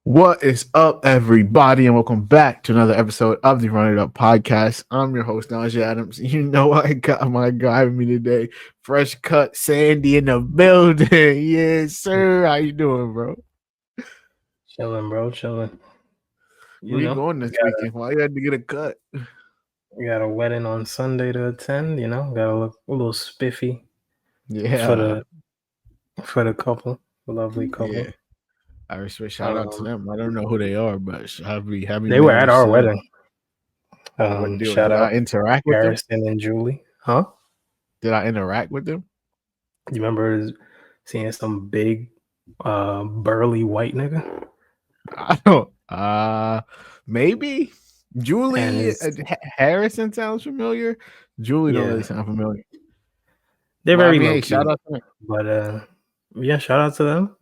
What is up, everybody, and welcome back to another episode of the Run It Up podcast. I'm your host, Najee Adams. You know I got my guy with me today, fresh cut Sandy in the building. Yes, sir. How you doing, bro? Chilling, bro. Chilling. Where you going this weekend? Why you had to get a cut? We got a wedding on Sunday to attend. Got to look a little spiffy. Yeah, for the couple, the lovely couple. Yeah. I respect. Shout out to them. I don't know who they are, but happy. They were at our wedding. What deal? Shout Did out I interact with Harrison and Julie. Huh? Did I interact with them? You remember seeing some big, burly white nigga? I don't. Maybe Julie Harrison sounds familiar. Julie don't really sound familiar. They're very low key. Shout out to them. But yeah, shout out to them.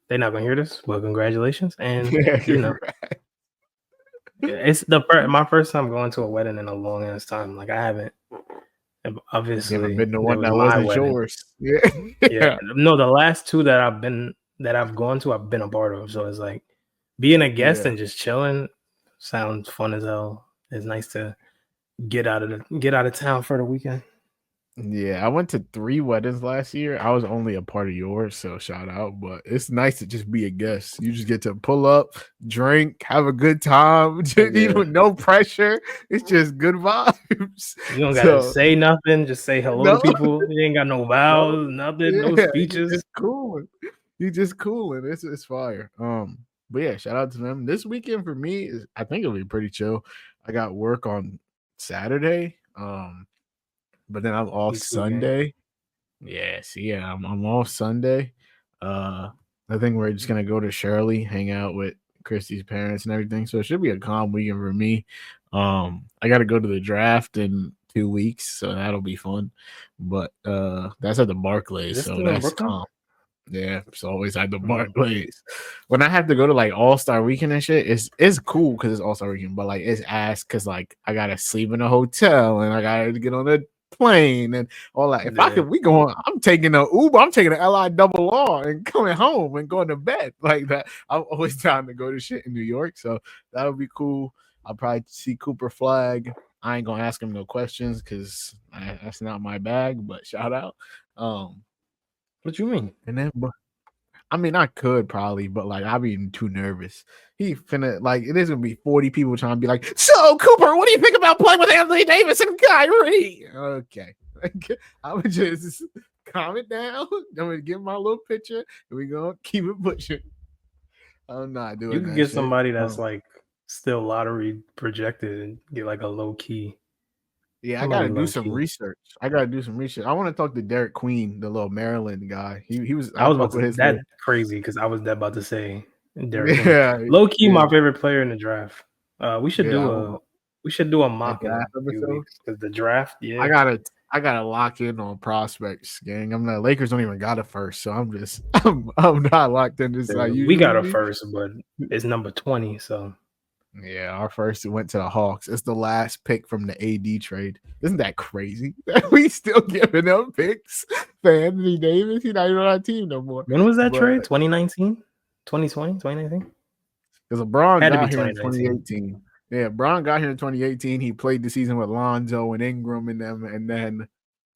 They're not gonna hear this. Well, congratulations, and it's my first time going to a wedding in a long ass time. Like I haven't. Obviously, never been the one that wasn't yours. Yeah. No, the last two that I've gone to, I've been a part of. So it's like being a guest and just chilling sounds fun as hell. It's nice to get out of town for the weekend. Yeah, I went to 3 weddings last year. I was only a part of yours, so shout out. But it's nice to just be a guest. You just get to pull up, drink, have a good time. No pressure. It's just good vibes. You don't gotta say nothing. Just say hello to people. You ain't got no vows, nothing, no speeches. It's cool. You just cooling. It's fire. But yeah, shout out to them. This weekend for me I think it'll be pretty chill. I got work on Saturday. But then I'm off Sunday. I'm off Sunday. I think we're just gonna go to Shirley, hang out with Christy's parents and everything. So it should be a calm weekend for me. I gotta go to the draft in 2 weeks, so that'll be fun. But that's at the Barclays, so that's calm. Yeah, it's always at the Barclays. When I have to go to like All-Star Weekend and shit, it's cool because it's All-Star Weekend, but like it's ass because like I gotta sleep in a hotel and I gotta get on a plane and all that. If I'm taking a Uber, I'm taking an LI and coming home and going to bed like that. I'm always trying to go to shit in New York, so that'll be cool. I'll probably see Cooper Flag. I ain't gonna ask him no questions because that's not my bag. But shout out. What you mean? And then, I mean, I could probably, but like I'd be too nervous. He finna like it is gonna be 40 people trying to be like, so Cooper, what do you think about playing with Anthony Davis and Kyrie? Okay, I would just calm it down. I'm gonna give my little picture, and we gonna keep it pushing. I'm not doing. You can get somebody that's like still lottery projected and get like a low key. Yeah, I gotta do some research. I want to talk to Derek Queen, the little Maryland guy. He was. I was about to say that crazy because I was about to say Derek. Yeah, low key, my favorite player in the draft. We should do a mock episode because the draft. Yeah, I gotta lock in on prospects, gang. I'm the Lakers don't even got a first, so I'm not locked in. Just like we got a first, but it's number 20, so. Yeah, our first went to the Hawks. It's the last pick from the AD trade. Isn't that crazy? We still giving up picks for Anthony Davis. He's not even on our team no more. When was that trade? 2019? 2020? 2019? Because LeBron got here in 2018. Yeah, Bron got here in 2018. He played the season with Lonzo and Ingram and them. And then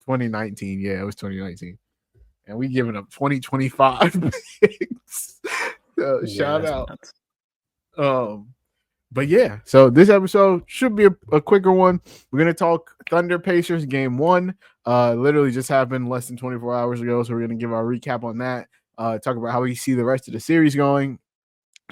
2019. Yeah, it was 2019. And we giving up 2025 picks. So shout out. Nuts. But yeah, so this episode should be a quicker one. We're going to talk Thunder Pacers game 1. Literally just happened less than 24 hours ago. So we're going to give our recap on that. Talk about how we see the rest of the series going.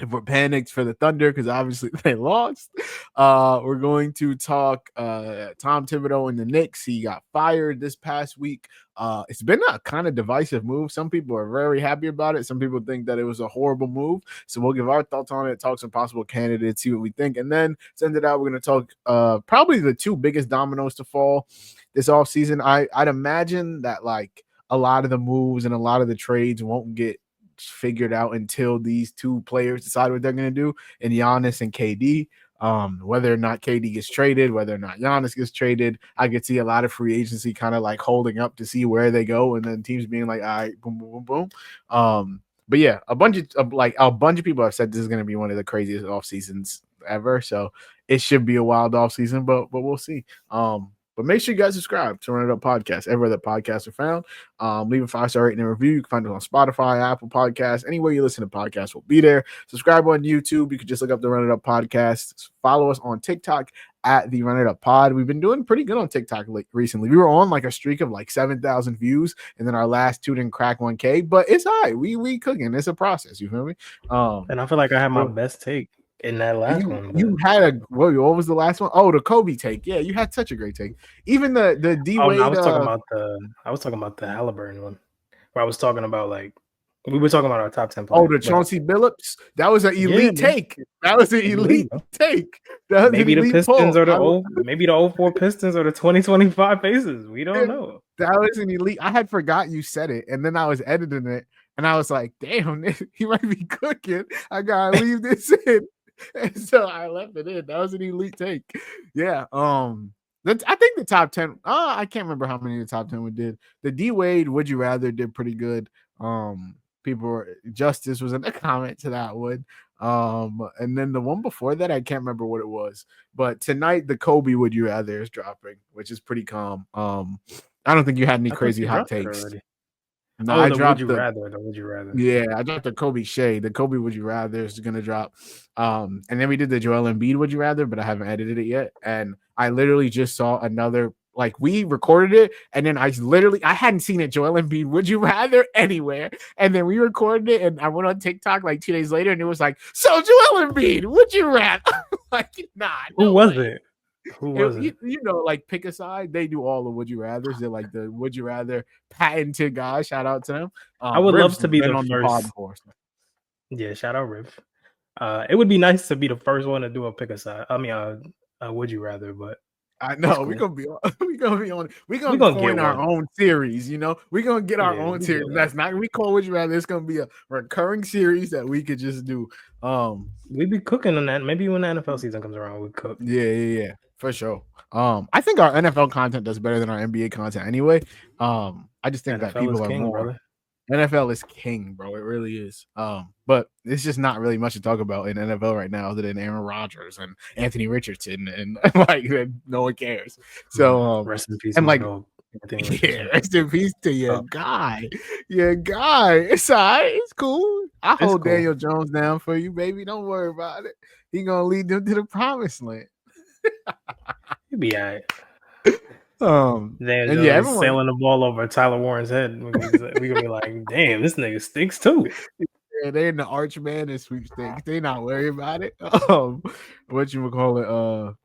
If we're panicked for the Thunder, because obviously they lost. We're going to talk Tom Thibodeau and the Knicks. He got fired this past week. It's been a kind of divisive move. Some people are very happy about it. Some people think that it was a horrible move. So we'll give our thoughts on it, talk some possible candidates, see what we think. And then send it out. We're going to talk probably the 2 biggest dominoes to fall this offseason. I'd imagine that like a lot of the moves and a lot of the trades won't get figured out until these 2 players decide what they're going to do, and Giannis and KD. Whether or not KD gets traded, whether or not Giannis gets traded, I could see a lot of free agency kind of like holding up to see where they go, and then teams being like, all right, boom, boom, boom, boom. But yeah, a bunch of people have said this is going to be one of the craziest off seasons ever. So it should be a wild off season, but we'll see. But make sure you guys subscribe to Run It Up Podcast everywhere that podcasts are found. Leave a 5-star rating and review. You can find us on Spotify, Apple Podcasts, anywhere you listen to podcasts will be there. Subscribe on YouTube. You can just look up the Run It Up Podcast. Follow us on TikTok at the Run It Up Pod. We've been doing pretty good on TikTok recently. We were on like a streak of like 7,000 views, and then our last two didn't crack 1K, but it's all right. We cooking. It's a process. You feel me? And I feel like I had my best take in that last one. But... You had what was the last one? Oh, the Kobe take. Yeah, you had such a great take. Even the D Wade. I was talking about the Haliburton one, where I was talking about like we were talking about our top 10 players. Oh, the Chauncey Billups. That was an elite take. That was an elite take. Maybe the Pistons or maybe the 04 Pistons or the 2025 Pacers. We don't know. That was an elite. I had forgot you said it, and then I was editing it, and I was like, "Damn, he might be cooking. I gotta leave this in." And so I left it in. That was an elite take. Yeah. I think the top 10. I can't remember how many the top 10 we did. The D Wade Would You Rather did pretty good. Justice was in the comment to that one. And then the one before that, I can't remember what it was. But tonight, the Kobe Would You Rather is dropping, which is pretty calm. I don't think you had any crazy hot takes. No, I dropped the Would You Rather. Yeah, I dropped the Kobe shade. The Kobe Would You Rather is gonna drop. And then we did the Joel Embiid Would You Rather, but I haven't edited it yet. And I literally just saw another. Like we recorded it, and then I hadn't seen it. Joel Embiid Would You Rather anywhere, and then we recorded it, and I went on TikTok like 2 days later, and it was like, so Joel Embiid Would You Rather? Like, nah. Who was it? Who was it? You know, like Pick a Side. They do all the Would You Rathers. They're like the Would You Rather patented guys. Shout out to them. I would love to be the first. Yeah, shout out Riv. It would be nice to be the first one to do a Pick a Side. I mean, Would You Rather, but. I know cool. we're gonna coin our own series, you know. We're gonna get our own series. That's not gonna be called Would You Rather. It's gonna be a recurring series that we could just do. We'd be cooking on that. Maybe when the NFL season comes around, we'd cook. Yeah, for sure. I think our NFL content does better than our NBA content anyway. I just think NFL that people are king, more. Brother. NFL is king, bro. It really is. But it's just not really much to talk about in NFL right now other than Aaron Rodgers and Anthony Richardson, and like no one cares. So rest in peace. And like, rest in peace to your guy. Your guy. It's all right. It's cool. I hold Daniel Jones down for you, baby. Don't worry about it. He gonna lead them to the promised land. He'll be all right. Everyone sailing the ball over Tyler Warren's head. We're gonna be like, damn, this nigga stinks too. Yeah, they in the Arch Madness sweepstakes. They not worried about it. What you would call it?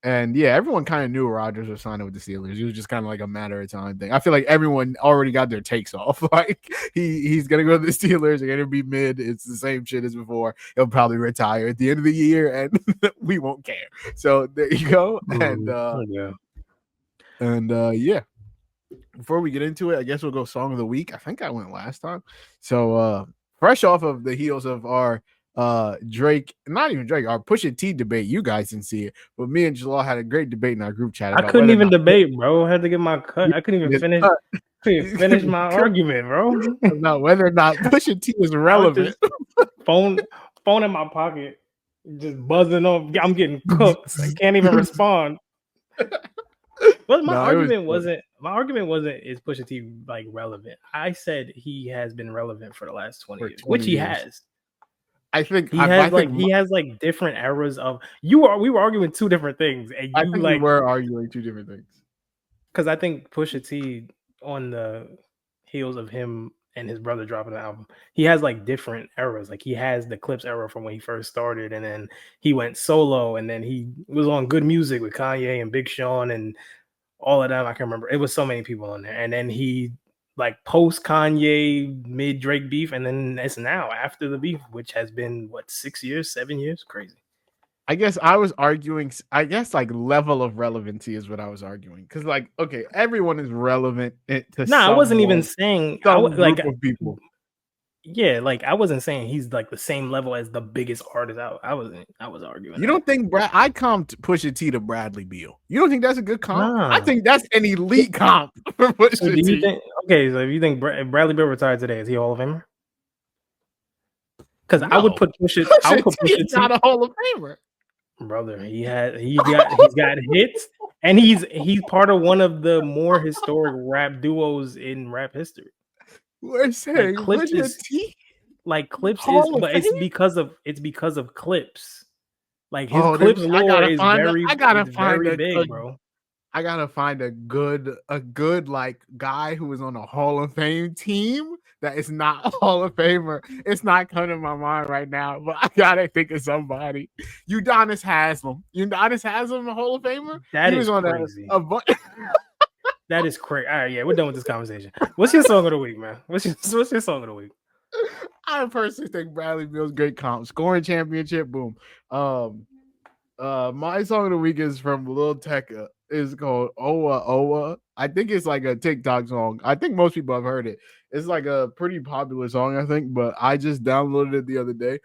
And yeah, everyone kind of knew Rodgers was signing with the Steelers. It was just kind of like a matter of time thing. I feel like everyone already got their takes off. Like he's gonna go to the Steelers. They're gonna be mid. It's the same shit as before. He'll probably retire at the end of the year, and we won't care. So there you go. And yeah, before we get into it, I guess we'll go song of the week. I think I went last time. So fresh off of the heels of our Drake, not even Drake, our Pusha T debate. You guys didn't see it, but me and Jalal had a great debate in our group chat. I couldn't even debate, bro. I had to get my cut. I couldn't even finish my argument, bro. About whether or not Pusha T is relevant. Phone in my pocket, just buzzing off. I'm getting cooked. I can't even respond. Well, my argument wasn't is Pusha T like relevant. I said he has been relevant for the last 20 years, which he has. I think he has like different eras of we were arguing two different things, and we were arguing two different things. Because I think Pusha T, on the heels of him and his brother dropping the album, he has like different eras. Like he has the Clips era from when he first started, and then he went solo, and then he was on Good Music with Kanye and Big Sean and all of them. I can remember. It was so many people on there. And then he like post Kanye, mid Drake beef, and then it's now after the beef, which has been 7 years? Crazy. I guess I was arguing, like level of relevancy is what I was arguing. Because like, okay, everyone is relevant to I wasn't even saying like people. Yeah, like I wasn't saying he's like the same level as the biggest artist out. I was arguing. You don't think I comped Pusha T to Bradley Beal? You don't think that's a good comp? Nah. I think that's an elite comp for Pusha T. So if you think Bradley Beal retired today, is he Hall of Famer? Because I would put Pusha. I would put Pusha T. Not a Hall of Famer, brother. He's got hits, and he's part of one of the more historic rap duos in rap history. We're saying Clips is T? like Clips is, but it's because of Clips. Like his Clips lore is very big, bro. I gotta find a good like guy who is on a Hall of Fame team that is not a Hall of Famer. It's not coming to my mind right now, but I gotta think of somebody. Giannis Haslam. Giannis Haslam, a Hall of Famer. That is crazy. That is crazy. All right, yeah, we're done with this conversation. What's your song of the week, man? What's your song of the week? I personally think Bradley Beal's great comp, scoring championship. Boom. My song of the week is from Lil Tecca. It's called OWA OWA. I think it's like a TikTok song. I think most people have heard it. It's like a pretty popular song, I think, but I just downloaded it the other day.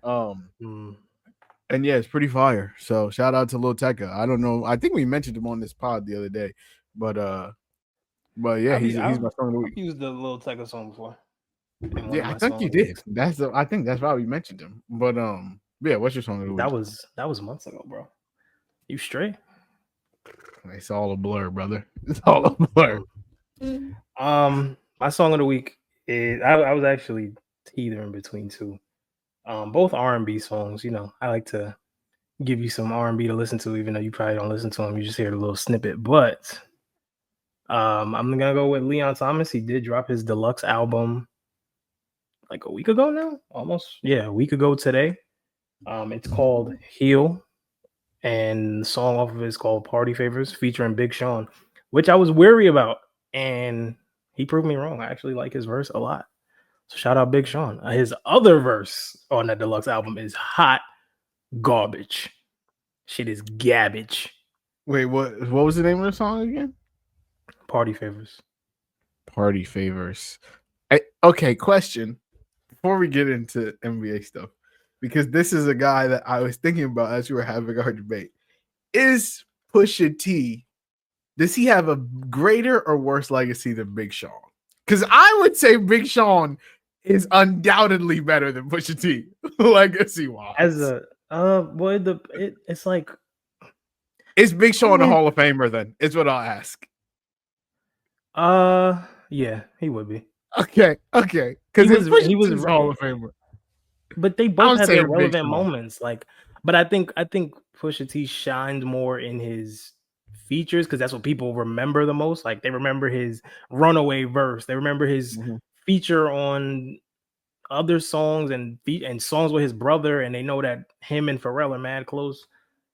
And yeah, it's pretty fire. So shout out to Lil Tecca. I don't know. I think we mentioned him on this pod the other day, but yeah, he's my song of the week. I've used the Lil Tecca song before. Yeah, I think you did. I think that's why we mentioned him. But yeah, what's your song of the week? That was months ago, bro. You straight? It's all a blur, brother. It's all a blur. My song of the week is I was actually teetering between two. Both R&B songs. You know, I like to give you some R&B to listen to, even though you probably don't listen to them. You just hear a little snippet. But I'm gonna go with Leon Thomas. He did drop his deluxe album like a week ago now, almost. Yeah, a week ago today. It's called Heal, and the song off of it is called Party Favors, featuring Big Sean, which I was weary about, and he proved me wrong. I actually like his verse a lot. So shout out Big Sean. His other verse on that deluxe album is hot garbage. Shit is garbage. Wait, what was the name of the song again? Party Favors. Party Favors. Okay, question. Before we get into NBA stuff, because this is a guy that I was thinking about as we were having our debate. Is Pusha T, does he have a greater or worse legacy than Big Sean? Because I would say Big Sean is undoubtedly better than Pusha T, legacy-wise. As a it's like, is Big Sean a Hall of Famer then? Is what I'll ask. Yeah, he would be. Okay. Because he was a Hall of Famer. But they both have their relevant moments. But I think Pusha T shined more in his features because that's what people remember the most. Like they remember his Runaway verse. They remember his feature on other songs and songs with his brother, and they know that him and Pharrell are mad close,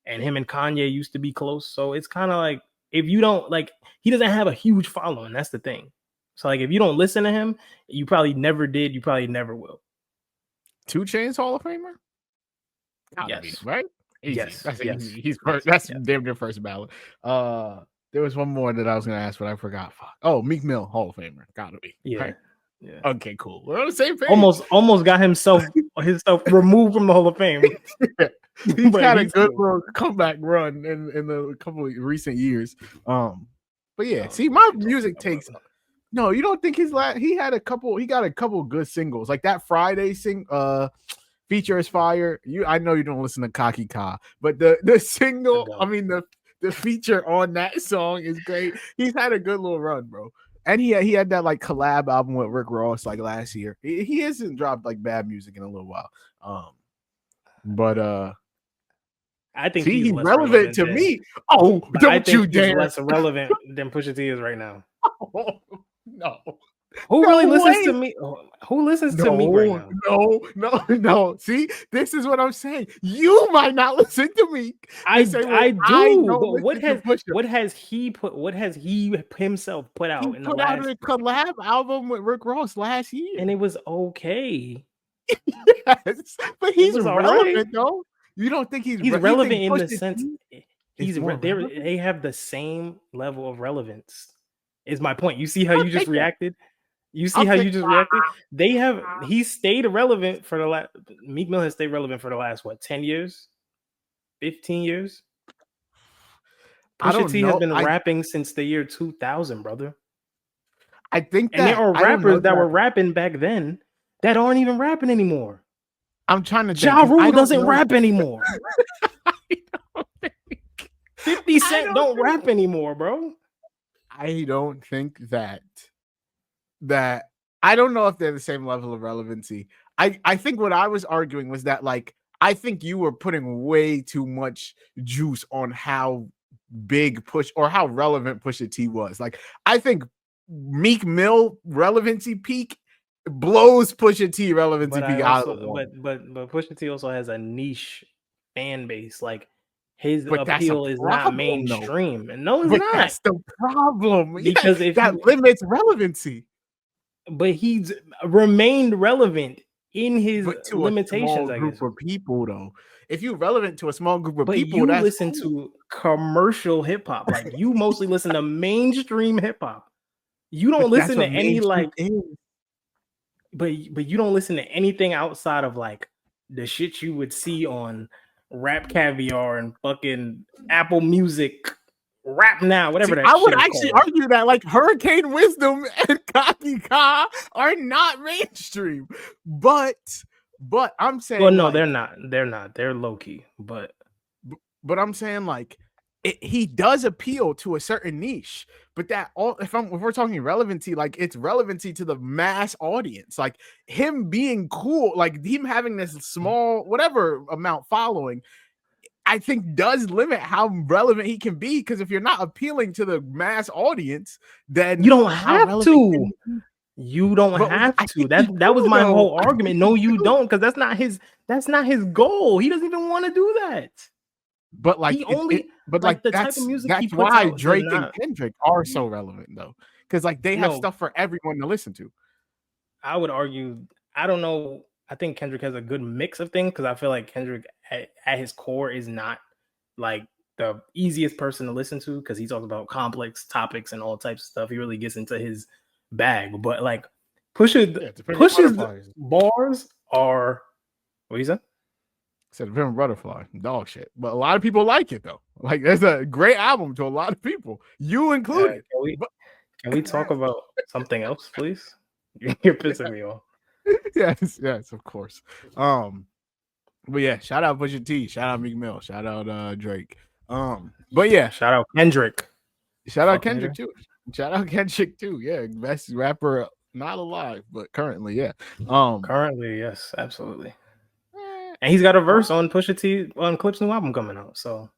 and him and Kanye used to be close. So it's kind of like, if you don't like, he doesn't have a huge following. That's the thing. So like, if you don't listen to him, you probably never did. You probably never will. 2 Chainz Hall of Famer? Yes. Right? Easy. Yes. That's yes. easy. He's first. That's damn near first ballot. There was one more that I was gonna ask, but I forgot. Oh, Meek Mill Hall of Famer. Gotta be. Yeah. Right? Yeah. Okay, cool. We're on the same page. Almost got himself removed from the Hall of Fame. He's had a good little comeback run in a couple of recent years. But yeah, see, my music takes. No, you don't think he got a couple good singles like that Friday feature is fire. I know you don't listen to Kaki Ka, but the single, the feature on that song is great. He's had a good little run, bro. And he had that like collab album with Rick Ross like last year. He hasn't dropped like bad music in a little while. But I think he's relevant to me. Oh, don't you dare! He's less relevant than Pusha T is right now. Oh, no. Who really listens to me? Who listens to me right now? No. See, this is what I'm saying. You might not listen to me. I do. But what has he himself put out? He put out a collab album with Rick Ross last year, and it was okay. Yes, but he's relevant though. You don't think he's relevant in the sense they have the same level of relevance. Is my point. You see how you just reacted? He stayed relevant for the last. Meek Mill has stayed relevant for the last 10 years, 15 years. Pusha T has been rapping since the year 2000, brother. I think there are rappers that were rapping back then that aren't even rapping anymore. I'm trying to think. Ja Rule doesn't rap anymore. 50 Cent don't rap anymore, bro. I don't think that I don't know if they're the same level of relevancy. I think what I was arguing was that, like, I think you were putting way too much juice on how big Push or how relevant Pusha T was. Like, I think Meek Mill relevancy peak blows Pusha T relevancy peak out of the water. But Pusha T also has a niche fan base. Like, his appeal is not mainstream. Though. And no, it's not. That's the problem. Because if that limits relevancy. But he's remained relevant in his limitations, I guess. Group of people, though. If you're relevant to a small group of people, you listen to commercial hip hop. Like, you mostly listen to mainstream hip hop. You don't listen to any like, but you don't listen to anything outside of like the shit you would see on Rap Caviar and fucking Apple Music, Rap Now, whatever that. I would actually argue that like Hurricane Wisdom and Kaki Ka are not mainstream, but I'm saying, well, no, like, they're not. They're low key, but I'm saying like he does appeal to a certain niche, but that all if we're talking relevancy, like it's relevancy to the mass audience, like him being cool, like him having this small whatever amount following, I think does limit how relevant he can be. Because if you're not appealing to the mass audience, then you don't have to. You don't have to. That was my whole argument. No, you don't, because that's not his goal. He doesn't even want to do that. But like, the type of music that's why Drake and Kendrick are so relevant, though, because like they have stuff for everyone to listen to. I would argue, I don't know. I think Kendrick has a good mix of things, because I feel like Kendrick at his core is not like the easiest person to listen to, because he talks about complex topics and all types of stuff. He really gets into his bag. But like Push's bars are, what you said? Said Pimp Butterfly, dog shit. But a lot of people like it though. Like, it's a great album to a lot of people, you included. Can we talk about something else, please? You're pissing me off. Yes, of course. But yeah, shout out Pusha T, shout out Meek Mill, shout out Drake. But yeah, shout out Kendrick. Shout out Kendrick too. Shout out Kendrick too. Yeah, best rapper not alive, but currently, yeah. Currently, yes, absolutely. And he's got a verse on Pusha T on Clip's new album coming out, so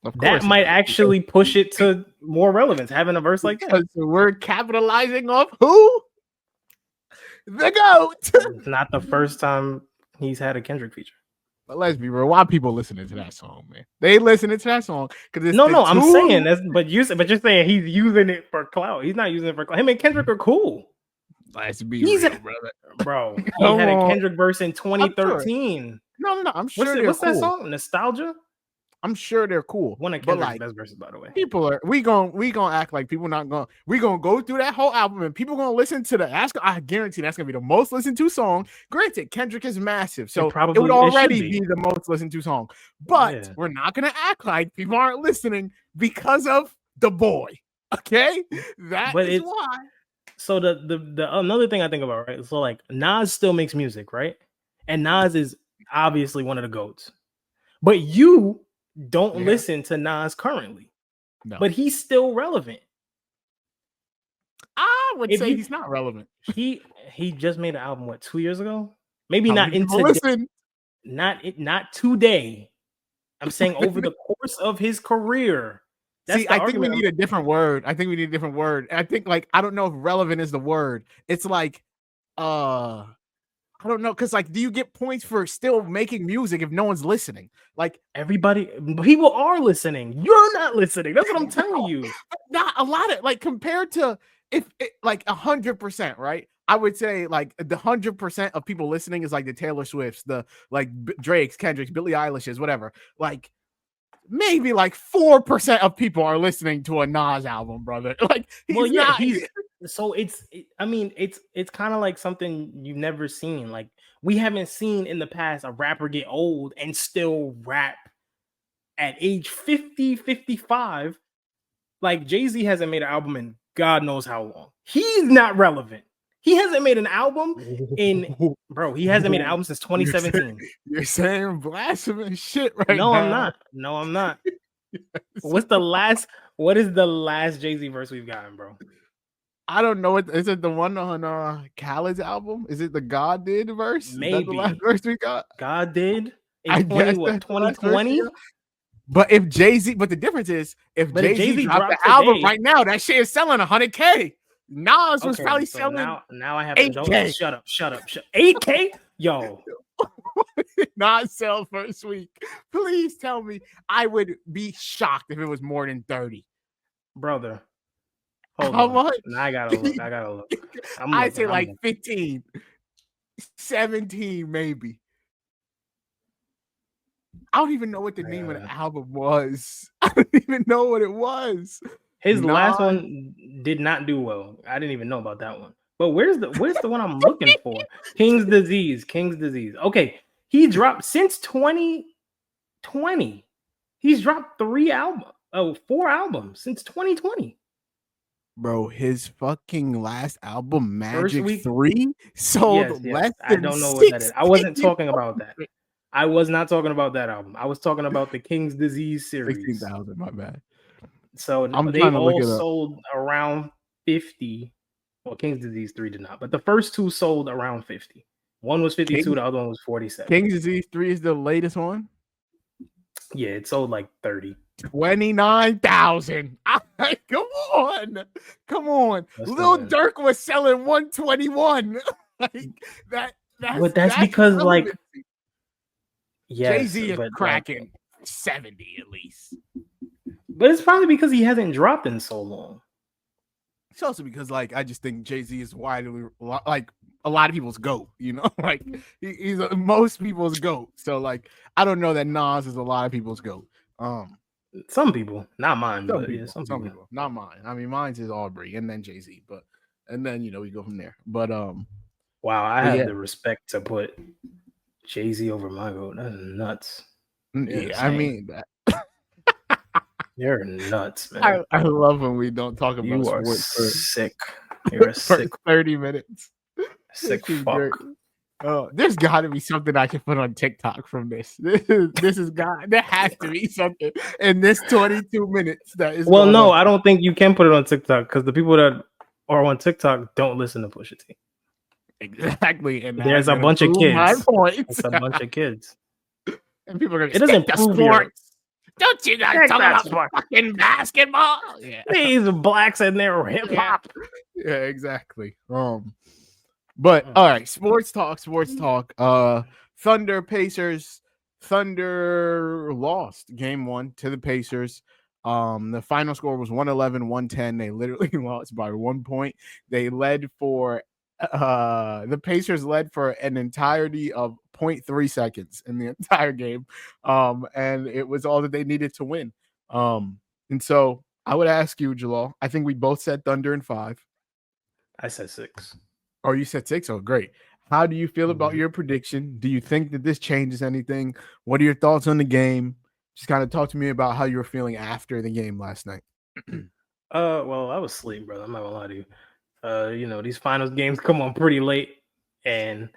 that might actually push it to more relevance, having a verse like that. So we're capitalizing off who? The GOAT. It's not the first time he's had a Kendrick feature. But let's be real, why people listening to that song, man? They listening to that song because I'm saying that's, but you're saying he's using it for clout. He's not using it for clout. Him and Kendrick are cool. Let's be real, brother. Bro, he had a Kendrick verse in 2013. No. I'm sure what's that song? Nostalgia? I'm sure they're cool. One of Kendrick's best verses, by the way. People are we gonna act like people not gonna go through that whole album and people gonna listen to I guarantee that's gonna be the most listened to song. Granted, Kendrick is massive, so it would already be the most listened to song. But we're not gonna act like people aren't listening because of the boy. Okay, that is why. So the another thing I think about, right? So like Nas still makes music, right? And Nas is obviously one of the GOATs. But you don't listen to Nas currently. No. But he's still relevant. I would say he's not relevant. He just made an album 2 years ago? Maybe not in today. Not today. I'm saying over the course of his career. I think we need a different word. I think like I don't know if relevant is the word. It's like I don't know, because like, do you get points for still making music if no one's listening? Like, people are listening. You're not listening. That's what I'm telling you. Not a lot of, like, compared to like 100%, right? I would say like the 100% of people listening is like the Taylor Swifts, the like Drake's, Kendrick's, Billie Eilish's, whatever. Like, maybe like 4% of people are listening to a Nas album, brother. Like, so it's kind of like something you've never seen. Like, we haven't seen in the past a rapper get old and still rap at age 50, 55. Like, Jay-Z hasn't made an album in God knows how long. He's not relevant. He hasn't made an album he hasn't made an album since 2017. You're saying blasphemous shit right now. No, I'm not. What is the last Jay-Z verse we've gotten, bro? I don't know. Is it the one on Khaled's album? Is it the God Did verse? Maybe. Is that the last verse we got? God Did? I guess 2020? But if Jay-Z, but the difference is if Jay-Z dropped the album right now, that shit is selling 100K. Nas was probably selling. Now I have to shut up. 8K? Yo. Not sell first week. Please tell me. I would be shocked if it was more than 30. Brother. How much? Now I gotta look. I'd say like 15, 17, maybe. I don't even know what the name of the album was. I don't even know what it was. His last one did not do well. I didn't even know about that one. But where's the one I'm looking for? King's Disease. Okay, he dropped since 2020. He's dropped 4 albums since 2020. Bro, his fucking last album, Magic 3, sold less than I don't know what that is. I wasn't talking about that. I was not talking about that album. I was talking about the King's Disease series. 16,000, my bad. So they all sold around 50. Well, King's Disease 3 did not, but the first 2 sold around 50. One was 52, the other one was 47. King's Disease 3 is the latest one? Yeah, it sold like 30. 29,000. Come on. Lil Durk was selling 121. That's because like Jay-Z is cracking 70 at least. But it's probably because he hasn't dropped in so long. It's also because like I just think Jay-Z is widely like a lot of people's GOAT, you know, like he's most people's GOAT. So like I don't know that Nas is a lot of people's GOAT. Some people, not mine, some people, not mine. I mean, mine's is Aubrey and then Jay-Z, and then we go from there. But wow, I have the respect to put Jay-Z over my GOAT. That's nuts. Yeah, I mean that. You're nuts, man. I love when we don't talk about sports. You are sick. You're a sick 30 minutes. Sick fuck. Oh, there's got to be something I can put on TikTok from this. This is there has to be something in this 22 minutes that is. Well, no, I don't think you can put it on TikTok because the people that are on TikTok don't listen to Pusha T. Exactly, and there's a bunch of kids. It's a bunch of kids, and people are going to. It doesn't prove sports. Don't you guys talk about fucking basketball? Yeah. These blacks in there hip hop. Yeah, exactly. But all right, sports talk. Thunder Pacers. Thunder lost game 1 to the Pacers. The final score was 111-110. They literally lost by 1 point. They led for the Pacers led for an entirety of 0.3 seconds in the entire game. And it was all that they needed to win. And so I would ask you, Jalal, I think we both said Thunder in 5. I said 6. Oh, you said 6? Oh, great. How do you feel about your prediction? Do you think that this changes anything? What are your thoughts on the game? Just kind of talk to me about how you were feeling after the game last night. Well, I was asleep, brother. I'm not gonna lie to you. These finals games come on pretty late, and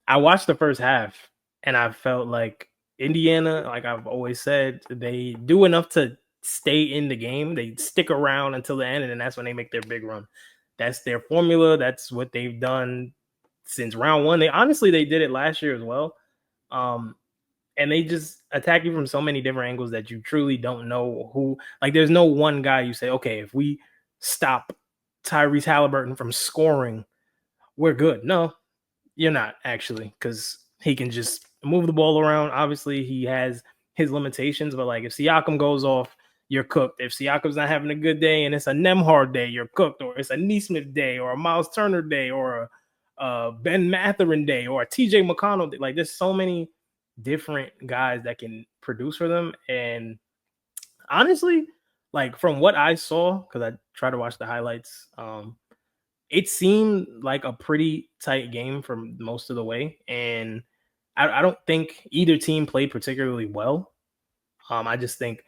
I watched the first half, and I felt like Indiana, like I've always said, they do enough to stay in the game. They stick around until the end, and then that's when they make their big run. That's their formula. That's what they've done since round 1. They did it last year as well. And they just attack you from so many different angles that you truly don't know who. Like, there's no one guy you say, okay, if we stop Tyrese Haliburton from scoring, we're good. No, you're not actually, because he can just move the ball around. Obviously, he has his limitations, but like if Siakam goes off, you're cooked. If Siakam's not having a good day and it's a Nembhard day, you're cooked. Or it's a Nesmith day, or a Miles Turner day, or a Ben Mathurin day, or a TJ McConnell day. Like, there's so many different guys that can produce for them. And honestly, like from what I saw, because I tried to watch the highlights, it seemed like a pretty tight game for most of the way. And I don't think either team played particularly well. I just think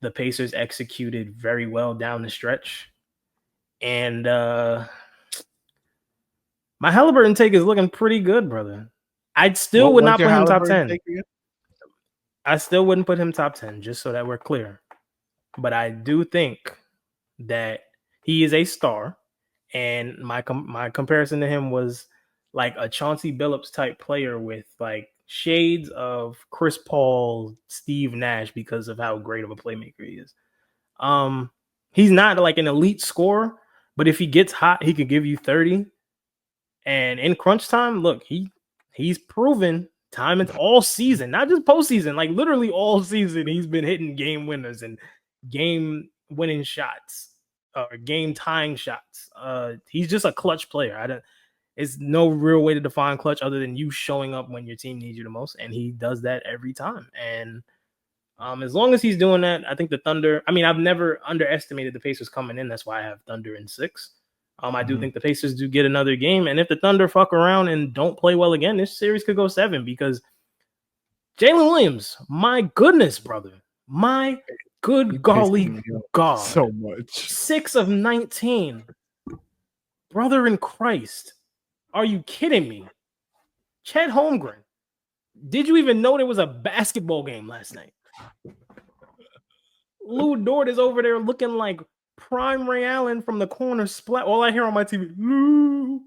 the Pacers executed very well down the stretch. And My Haliburton take is looking pretty good, brother. I still would not put him top 10. I still wouldn't put him top 10, just so that we're clear. But I do think that he is a star, and my comparison to him was like a Chauncey Billups type player with like shades of Chris Paul, Steve Nash because of how great of a playmaker he is. He's not like an elite scorer, but if he gets hot, he could give you 30. And in crunch time, look, he's proven time and all season, not just postseason, like literally all season, he's been hitting game winners and game winning shots or game tying shots. He's just a clutch player. It's no real way to define clutch other than you showing up when your team needs you the most, and he does that every time. And as long as he's doing that, I think the Thunder. I mean, I've never underestimated the Pacers coming in. That's why I have Thunder in 6. I do think the Pacers do get another game, and if the Thunder fuck around and don't play well again, this series could go 7 because Jalen Williams, my goodness, brother, my good golly God, so much. 6 of 19, brother in Christ, are you kidding me? Chet Holmgren, did you even know there was a basketball game last night? Lou Dort is over there looking like prime Ray Allen from the corner splat. All I hear on my TV, Lou.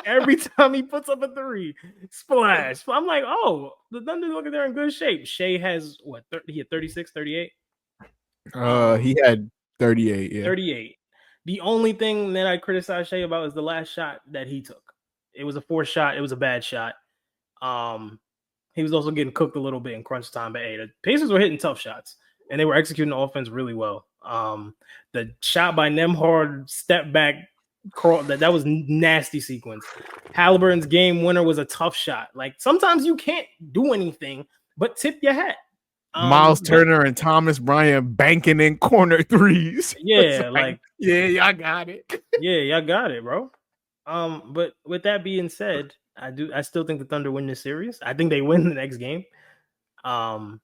Every time he puts up a 3, splash. I'm like, oh, the Thunder look at they're in good shape. Shea has what? He had 36, 38. He had 38. Yeah, 38. The only thing that I criticize Shea about is the last shot that he took. It was a forced shot. It was a bad shot. He was also getting cooked a little bit in crunch time. But hey, the Pacers were hitting tough shots, and they were executing the offense really well. The shot by Nembhard, step back, that was nasty sequence. Haliburton's game winner was a tough shot. Like sometimes you can't do anything but tip your hat. Miles Turner and Thomas Bryant banking in corner 3s. Yeah, like yeah, y'all got it. Yeah, y'all got it, bro. But with that being said, I still think the Thunder win this series. I think they win the next game. I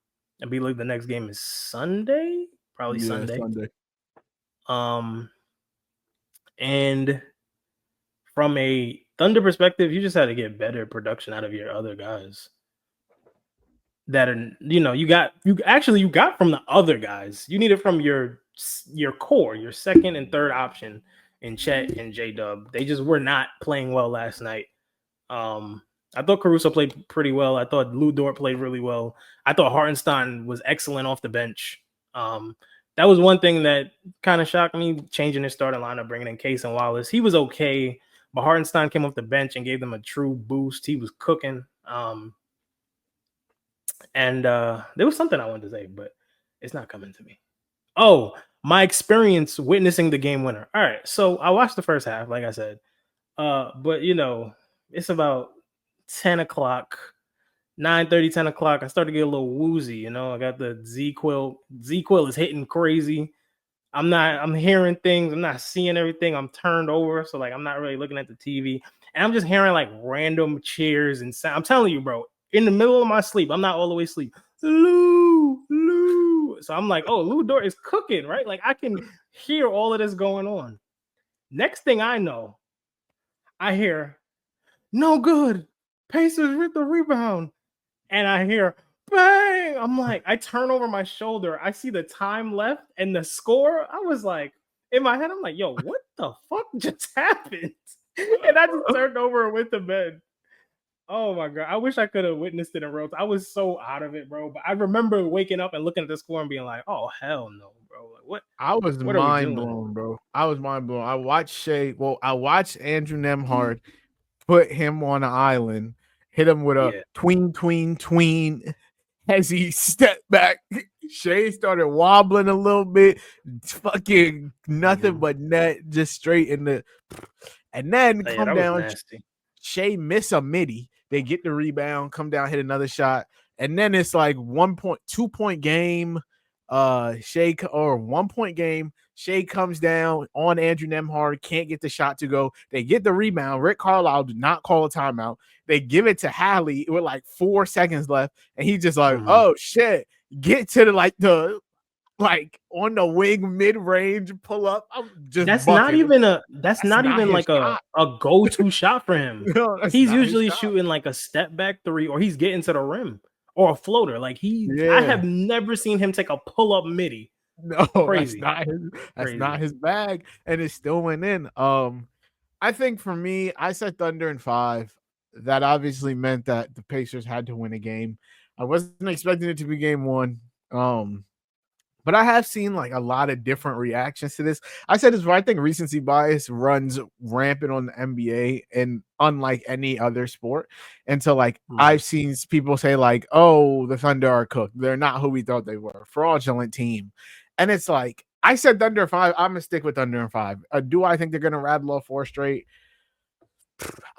believe the next game is Sunday, probably Sunday. And from a Thunder perspective, you just had to get better production out of your other guys. That are, you got from the other guys. You need it from your core, your second and third option in Chet and J-Dub. They just were not playing well last night. I thought Caruso played pretty well. I thought Lou Dort played really well. I thought Hartenstein was excellent off the bench. That was one thing that kind of shocked me, changing his starting lineup, bringing in Case and Wallace. He was okay, but Hartenstein came off the bench and gave them a true boost. He was cooking. And there was something I wanted to say, but it's not coming to me. Oh, my experience witnessing the game winner. All right, so I watched the first half, like I said. But, it's about 10 o'clock, 9:30, 10 o'clock. I started to get a little woozy, I got the Z-Quill. Z-Quill is hitting crazy. I'm hearing things. I'm not seeing everything. I'm turned over, so, like, I'm not really looking at the TV. And I'm just hearing, like, random cheers and sound. I'm telling you, bro, in the middle of my sleep, I'm not all the way asleep. Lou. So I'm like, oh, Lou Dort is cooking, right? Like, I can hear all of this going on. Next thing I know, I hear, no good. Pacers with the rebound. And I hear, bang. I'm like, I turn over my shoulder. I see the time left and the score. I was like, in my head, I'm like, yo, what the fuck just happened? And I just turned over and went to bed. Oh my God. I wish I could have witnessed it in real time. I was so out of it, bro. But I remember waking up and looking at the score and being like, oh, hell no, bro. Like, what? I was mind blown, bro. I was mind blown. I watched Shea. Well, I watched Andrew Nembhard put him on an island, hit him with a tween as he stepped back. Shea started wobbling a little bit, fucking nothing but net, just straight in the. And then come down. Shea miss a midi. They get the rebound, come down, hit another shot, and then it's like 2-point game. 1-point game. Shea comes down on Andrew Nembhard, can't get the shot to go. They get the rebound. Rick Carlisle did not call a timeout. They give it to Hallie with like 4 seconds left, and he's just like, "Oh shit, get to the like on the wing, mid range, pull up. I'm just that's bucking. not even like a go-to shot for him. No, he's usually shooting like a step back three, or he's getting to the rim or a floater. Like I have never seen him take a pull-up midi. No, crazy. That's not his bag, and it still went in. I think for me, I said Thunder in 5. That obviously meant that the Pacers had to win a game. I wasn't expecting it to be game 1. But I have seen like a lot of different reactions to this. I said this, but I think recency bias runs rampant on the NBA and unlike any other sport. And so like I've seen people say like, oh, the Thunder are cooked. They're not who we thought they were. Fraudulent team. And it's like, I said Thunder 5. I'm gonna stick with Thunder in 5. Do I think they're gonna rattle off 4 straight?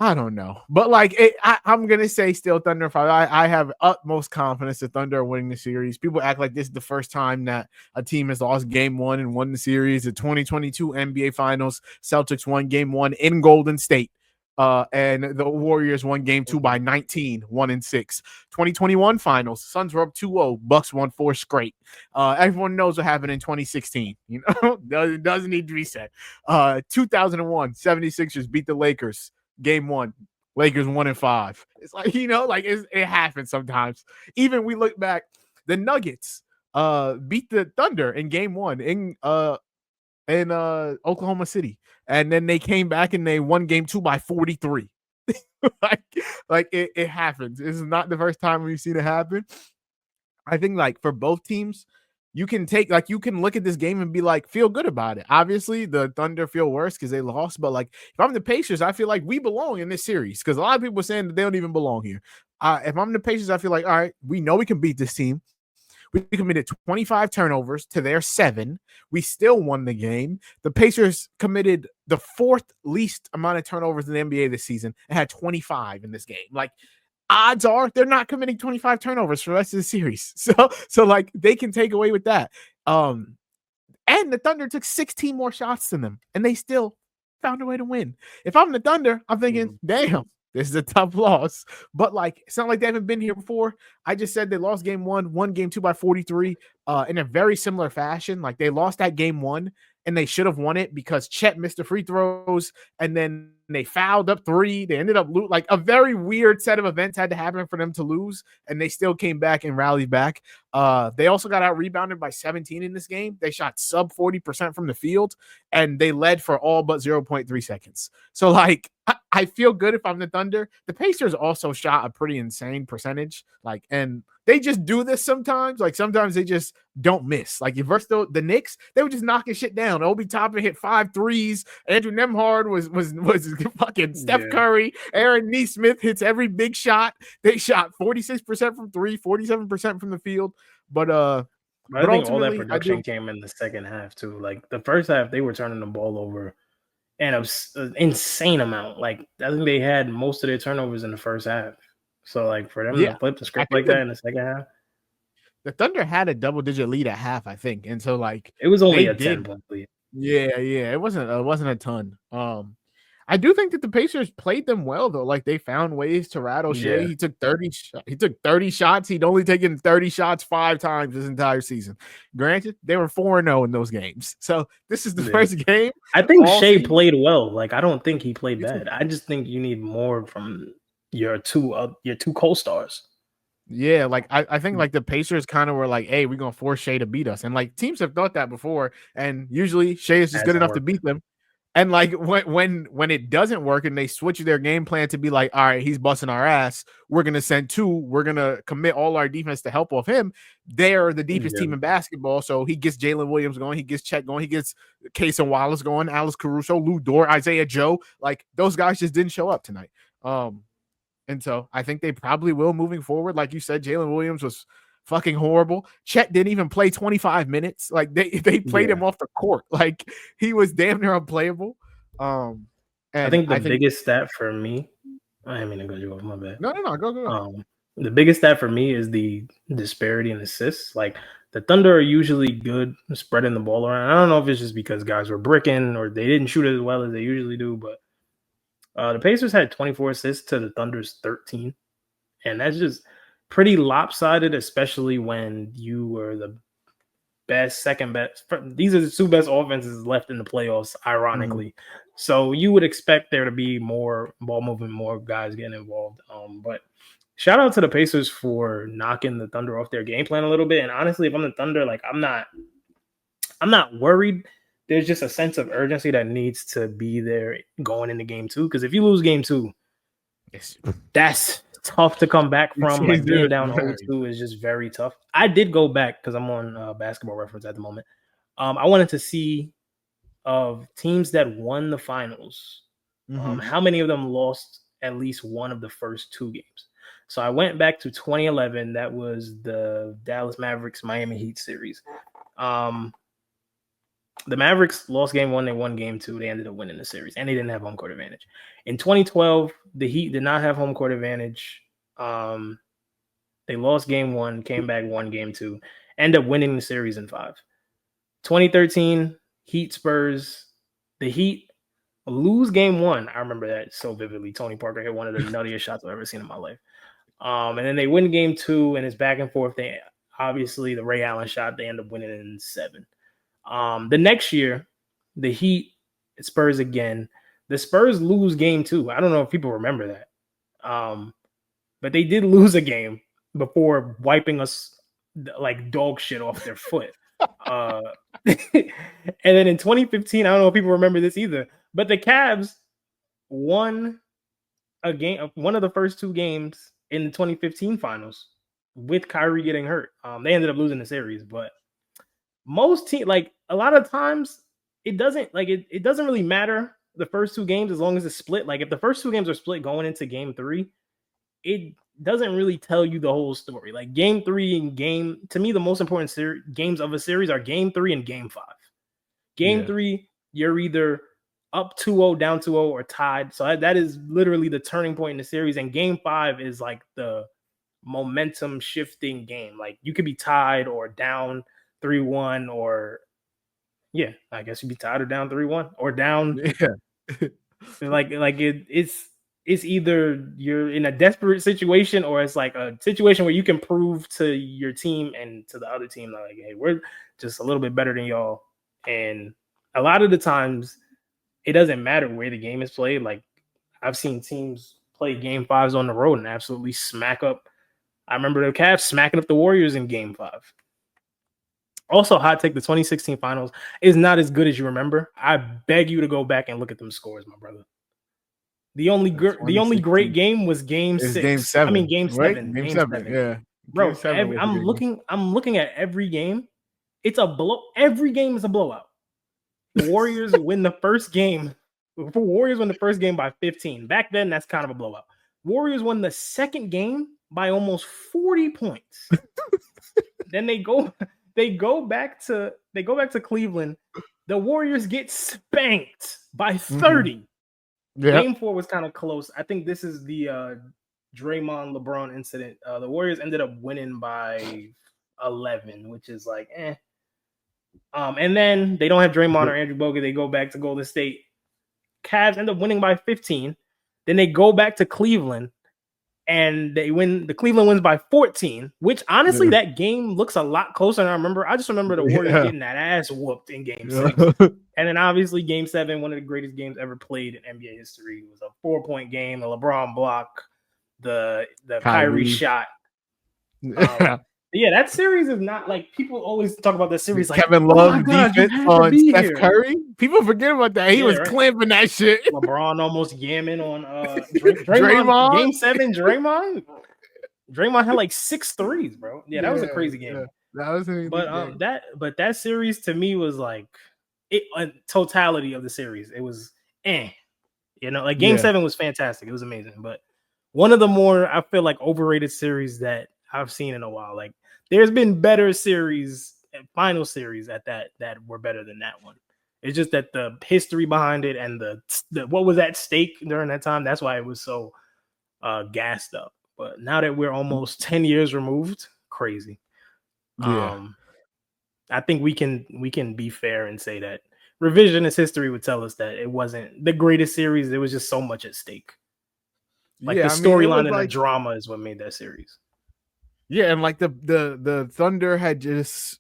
I don't know, but like I'm gonna say still Thunder 5. I have utmost confidence that Thunder are winning the series. People act like this is the first time that a team has lost game 1 and won the series. The 2022 NBA Finals, Celtics won game 1 in Golden State, and the Warriors won game 2 by 19, 1-6. 2021 Finals, Suns were up 2-0, Bucks won 4 straight. Everyone knows what happened in 2016. You know, doesn't need to be said. 2001 76ers beat the Lakers. Game 1, Lakers 1-5. It's like, you know, like it happens sometimes. Even we look back, the Nuggets beat the Thunder in game 1 in Oklahoma City, and then they came back and they won game 2 by 43. like it happens. This is not the first time we've seen it happen. I think like for both teams, you can look at this game and be like, feel good about it. Obviously, the Thunder feel worse because they lost, but like if I'm the Pacers, I feel like we belong in this series because a lot of people are saying that they don't even belong here. If I'm the Pacers, I feel like, all right, we know we can beat this team. We committed 25 turnovers to their 7. We still won the game. The Pacers committed the 4th least amount of turnovers in the NBA this season and had 25 in this game. Like, odds are they're not committing 25 turnovers for the rest of the series. So like they can take away with that. And the Thunder took 16 more shots than them, and they still found a way to win. If I'm the Thunder, I'm thinking, damn, this is a tough loss. But like, it's not like they haven't been here before. I just said they lost game 1, won game 2 by 43 in a very similar fashion. Like they lost that game 1 and they should have won it because Chet missed the free throws and then they fouled up 3. They ended up like a very weird set of events had to happen for them to lose, and they still came back and rallied back. They also got out rebounded by 17 in this game. They shot sub 40% from the field, and they led for all but 0.3 seconds. So like, I feel good if I'm the Thunder. The Pacers also shot a pretty insane percentage. Like, and they just do this sometimes. Like sometimes they just don't miss. Like you versus the Knicks, they were just knocking shit down. Obi Toppin hit 5 threes. Andrew Nembhard was fucking Steph Curry. Aaron Nesmith hits every big shot. They shot 46% from 3, 47% from the field. But I think all that production came in the second half too. Like the first half, they were turning the ball over an insane amount. Like I think they had most of their turnovers in the first half. So like for them to flip the script like that in the second half. The Thunder had a double-digit lead at half, I think, and so like it was only a 10-point lead. Yeah, it wasn't a ton. I do think that the Pacers played them well though. Like they found ways to rattle Shea. He took 30 shots. He'd only taken 30 shots 5 times this entire season. Granted, they were 4-0 in those games. So this is the first game. I think Shea played well. Like I don't think he played bad. I just think you need more from your two co-stars. Yeah, like I think like the Pacers kind of were like, hey, we're gonna force Shea to beat us. And like teams have thought that before, and usually Shea is just good enough to beat them. And like when it doesn't work and they switch their game plan to be like, all right, he's busting our ass, we're gonna send 2, we're gonna commit all our defense to help off him. They're the deepest team in basketball, so he gets Jalen Williams going, he gets Chet going, he gets Case and Wallace going, Alex Caruso, Lou Dort, Isaiah Joe. Like those guys just didn't show up tonight. And so I think they probably will moving forward. Like you said, Jalen Williams was fucking horrible. Chet didn't even play 25 minutes. Like they played him off the court. Like he was damn near unplayable. And I think the biggest stat for me, I didn't mean to go you off, my bad. No, go. The biggest stat for me is the disparity in assists. Like the Thunder are usually good spreading the ball around. I don't know if it's just because guys were bricking or they didn't shoot as well as they usually do, but the Pacers had 24 assists to the Thunder's 13. And that's just pretty lopsided, especially when you were the best, second best. These are the 2 best offenses left in the playoffs, ironically. Mm-hmm. So you would expect there to be more ball movement, more guys getting involved. But shout out to the Pacers for knocking the Thunder off their game plan a little bit. And honestly, if I'm the Thunder, like I'm not worried. There's just a sense of urgency that needs to be there going into game 2. Because if you lose game 2, that's tough to come back from. Like being down 0-2 is just very tough. I did go back because I'm on Basketball Reference at the moment. I wanted to see of teams that won the finals, how many of them lost at least one of the first 2 games. So I went back to 2011. That was the Dallas Mavericks Miami Heat series. The Mavericks lost game 1. They won game 2. They ended up winning the series, and they didn't have home court advantage. In 2012, the Heat did not have home court advantage. They lost game 1, came back, won game 2, ended up winning the series in 5. 2013, Heat Spurs. The Heat lose game 1. I remember that so vividly. Tony Parker hit one of the nuttiest shots I've ever seen in my life. And then they win game 2, and it's back and forth. They obviously the Ray Allen shot. They end up winning in 7. The next year, the Heat Spurs again. The Spurs lose game 2. I don't know if people remember that. But they did lose a game before wiping us like dog shit off their foot. And then in 2015, I don't know if people remember this either, but the Cavs won a game, one of the first 2 games in the 2015 finals with Kyrie getting hurt. They ended up losing the series, but most teams, like a lot of times, it doesn't really matter the first 2 games as long as it's split. Like if the first 2 games are split going into game 3, it doesn't really tell you the whole story. Like game 3 and to me, the most important games of a series are game 3 and game 5. Game 3, you're either up 2-0, down 2-0, or tied. So that is literally the turning point in the series. And game 5 is like the momentum shifting game. Like you could be tied or down 3-1, or I guess you'd be tied or down 3-1 or down. It's either you're in a desperate situation or it's like a situation where you can prove to your team and to the other team like, hey, we're just a little bit better than y'all. And a lot of the times it doesn't matter where the game is played. Like I've seen teams play game 5s on the road and absolutely smack up. I remember the Cavs smacking up the Warriors in game 5. Also, hot take, the 2016 finals is not as good as you remember. I beg you to go back and look at them scores, my brother. The only great game was game 6. Game 7. I mean, game 7. Game 7. Yeah. Bro, I'm looking at every game. It's a blow. Every game is a blowout. The Warriors win the first game. The Warriors win the first game by 15. Back then, that's kind of a blowout. Warriors won the second game by almost 40 points. Then they go back to Cleveland. The Warriors get spanked by 30. Mm-hmm. Yep. Game 4 was kind of close. I think this is the Draymond LeBron incident. The Warriors ended up winning by 11, which is like, eh. And then they don't have Draymond or Andrew Bogut. They go back to Golden State. Cavs end up winning by 15. Then they go back to Cleveland, and they win. The Cleveland wins by 14, which honestly, that game looks a lot closer than I remember. I just remember the Warriors getting that ass whooped in game 6. And then obviously game 7, one of the greatest games ever played in NBA history. It was a 4-point game, the LeBron block, the Kyrie shot. That series is not like people always talk about that series. Like Kevin Love defense on Steph Curry. People forget about that. He was clamping that shit. LeBron almost yamming on Draymond. Game 7, Draymond. Draymond had like 6 threes, bro. Yeah, that was a crazy game. Yeah. That was a game. That series to me was like totality of the series. It was like game 7 was fantastic. It was amazing. But one of the more I feel like overrated series that I've seen in a while. Like there's been better series and final series at that were better than that one. It's just that the history behind it and the what was at stake during that time. That's why it was so gassed up. But now that we're almost 10 years removed, crazy. Yeah. I think we can be fair and say that revisionist history would tell us that it wasn't the greatest series. There was just so much at stake. Like the storyline and the drama is what made that series. Yeah, and like the Thunder had just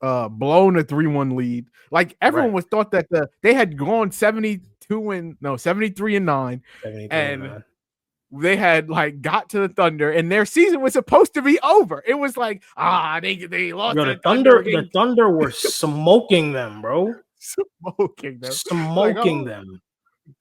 blown a 3-1 lead. Like everyone was thought that they had gone 73-9, and they had like got to the Thunder, and their season was supposed to be over. It was like they lost to the Thunder. The Thunder were smoking them, bro. Smoking them. Smoking them.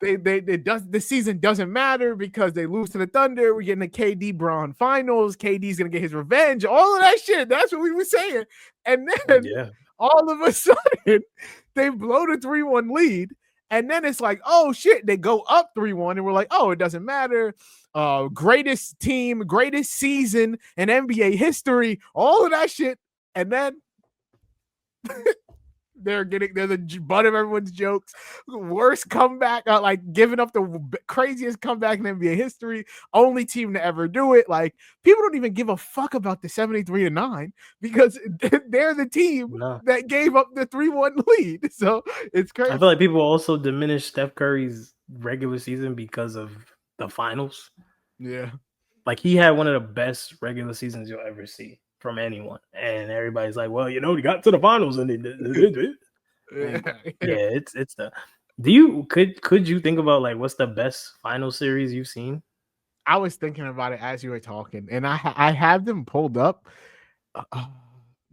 The season doesn't matter because they lose to the Thunder. We're getting the KD Bron finals. KD's gonna get his revenge. All of that shit. That's what we were saying. And then all of a sudden they blow the 3-1 lead. And then it's like, oh shit, they go up 3-1, and we're like, oh, it doesn't matter. Greatest team, greatest season in NBA history, all of that shit. And then they're the butt of everyone's jokes. Worst comeback, like giving up the craziest comeback in NBA history. Only team to ever do it. Like people don't even give a fuck about the 73-9 because they're the team that gave up the 3-1 lead. So it's crazy. I feel like people also diminish Steph Curry's regular season because of the finals. Yeah, like he had one of the best regular seasons you'll ever see from anyone, and everybody's like, well, he got to the finals and it's the. Do you could you think about like what's the best final series you've seen? I was thinking about it as you were talking, and I have them pulled up.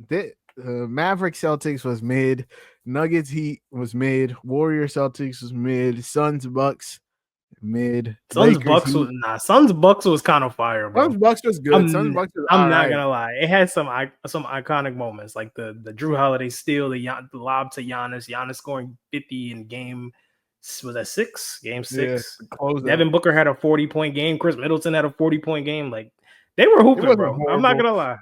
The Maverick Celtics was mid, Nuggets Heat was mid, Warrior Celtics was mid, Suns Bucks mid. Suns Bucks was kind of fire, bro. Suns Bucks was good. I'm not gonna lie, it had some iconic moments, like the Drew Holiday steal, the lob to Giannis scoring 50 in game. Was that 6? Game 6. Yeah, Devin Booker had a 40-point game. Chris Middleton had a 40-point game. Like they were hooping, bro. Horrible. I'm not gonna lie.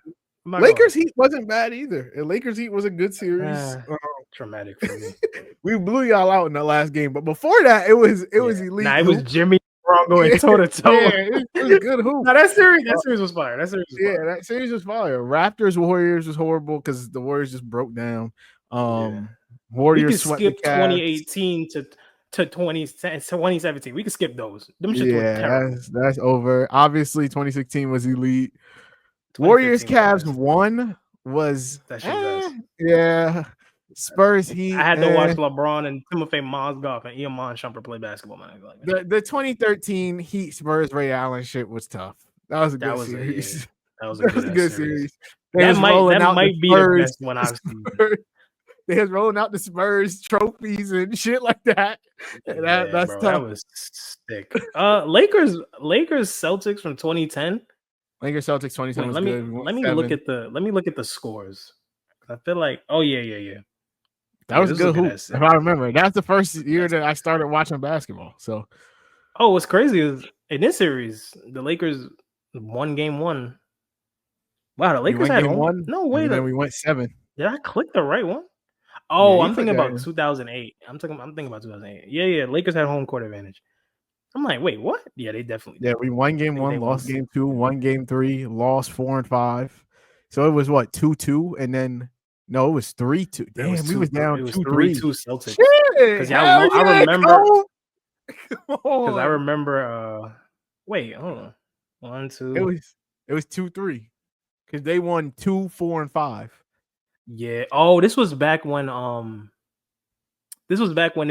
Lakers Heat wasn't bad either. And Lakers Heat was a good series. Traumatic for me. We blew y'all out in the last game, but before that, it was elite. It was Jimmy going toe to toe. It was good hoop. That series was fire. That series was fire. Raptors Warriors was horrible because the Warriors just broke down. Warriors swept the Cavs. 2018 to 2017. We can skip those. Them shit were terrible. That's over. Obviously, 2016 was elite. Warriors Cavs 1 was Spurs Heat. I had to watch LeBron and Timofey Mozgov and Iman Shumpert play basketball. Man. The 2013 Heat Spurs Ray Allen shit was tough. That was a good series. That was a good series. That might be the best one I've seen. They was rolling out the Spurs trophies and shit like that. That's tough. That was sick. Lakers Celtics from 2010. Lakers Celtics 2010. Let me look at the scores. I feel like that was a good hoop. If I remember, that's the first year that I started watching basketball. So, what's crazy is in this series, the Lakers won game 1. Wow, the Lakers had game 1. No way. Then we went 7. Did I click the right one? Oh, I'm thinking about 2008. I'm thinking about 2008. Yeah. Lakers had home court advantage. I'm like, wait, what? Yeah, they definitely. Yeah, we won game 1, lost game 2, won game 3, lost 4 and 5. So it was what 2-2, and then it was 3-2. Damn, we was down 2-3. 3-2 Celtics. Because I remember. Because I remember. Wait, hold on. 1, 2. It was 2-3. Because they won 2, 4, and 5. Yeah. Oh, this was back when it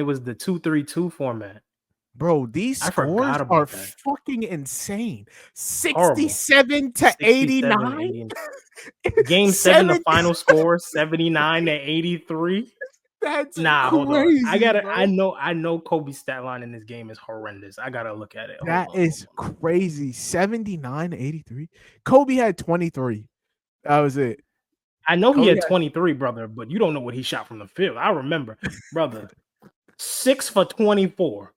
was the 2-3-2 format. Bro, these scores are fucking insane. 67 to 89. Game 7, the final score 79 to 83. That's crazy, hold on. bro. I know Kobe's stat line in this game is horrendous. I gotta look at it. That is crazy. 79 to 83. Kobe had 23. That was it. I know he had 23, brother, but you don't know what he shot from the field. I remember, brother, 6 for 24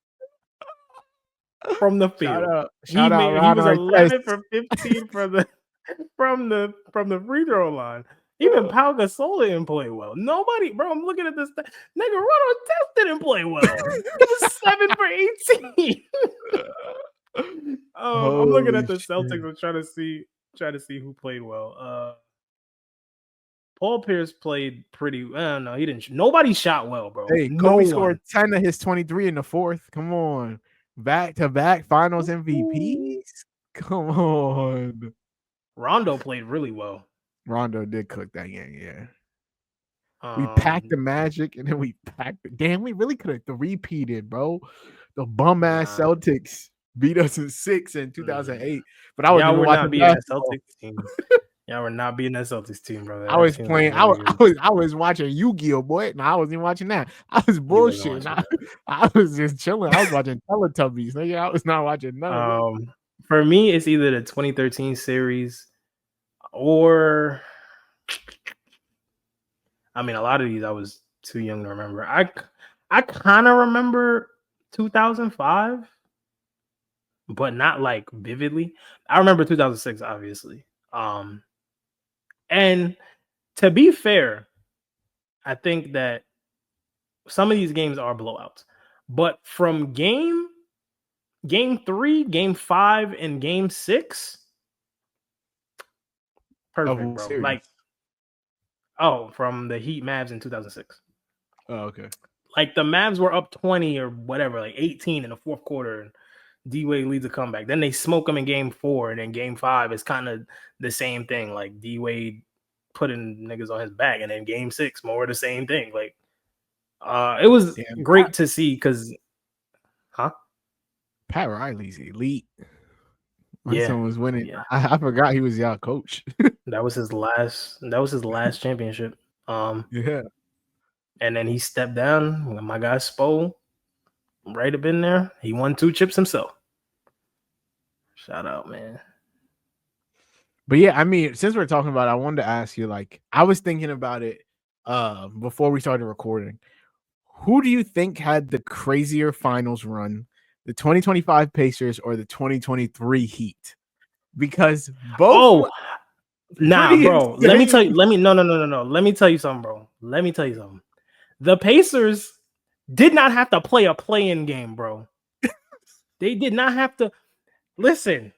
from the field. He was 11 for 15 from the free throw line. Even Pau Gasol didn't play well. Nobody, bro. I'm looking at this. Nigga, Ron Artest didn't play well. He was 7 for 18. I'm looking at the Celtics. I'm trying to see who played well. Paul Pierce played pretty. No, he didn't. Nobody shot well, bro. Hey, Kobe scored 10 of his 23 in the fourth. Come on, back-to-back Finals MVPs. Come on. Rondo played really well. Rondo did cook that game, yeah. We packed the Magic, and then we packed. Damn, we really could have repeated, bro. The bum ass Celtics beat us in 6 in 2008. But I wasn't even watching basketball. That Celtics team. Y'all were not beating that Celtics team, bro. I was playing. I was watching Yu-Gi-Oh, boy. No, I wasn't even watching that. I was bullshit. I was just chilling. I was watching Teletubbies. Nigga, I was not watching none of it. For me, it's either the 2013 series or, I mean, a lot of these I was too young to remember. I kind of remember 2005, but not like vividly. I remember 2006, obviously. And to be fair, I think that some of these games are blowouts, but from game 3, game 5, and game 6, perfect, bro. Series. From the Heat Mavs in 2006. Oh, okay. Like the Mavs were up 20 or whatever, like 18 in the fourth quarter, and D-Wade leads a comeback. Then they smoke them in game 4, and then game 5 is kind of the same thing. Like D-Wade putting niggas on his back, and then game 6, more of the same thing. Like, it was great to see because, Pat Riley's elite. My son was winning. Yeah. I forgot he was y'all coach. That was his last championship. Yeah. And then he stepped down when my guy Spo right up in there. He won 2 chips himself. Shout out, man. But yeah, I mean, since we're talking about it, I wanted to ask you, like, I was thinking about it before we started recording. Who do you think had the crazier finals run? The 2025 Pacers or the 2023 Heat? Because both. Nah, bro. Insane. Let me tell you. No. Let me tell you something, bro. Let me tell you something. The Pacers did not have to play a play-in game, bro. They did not have to. Listen,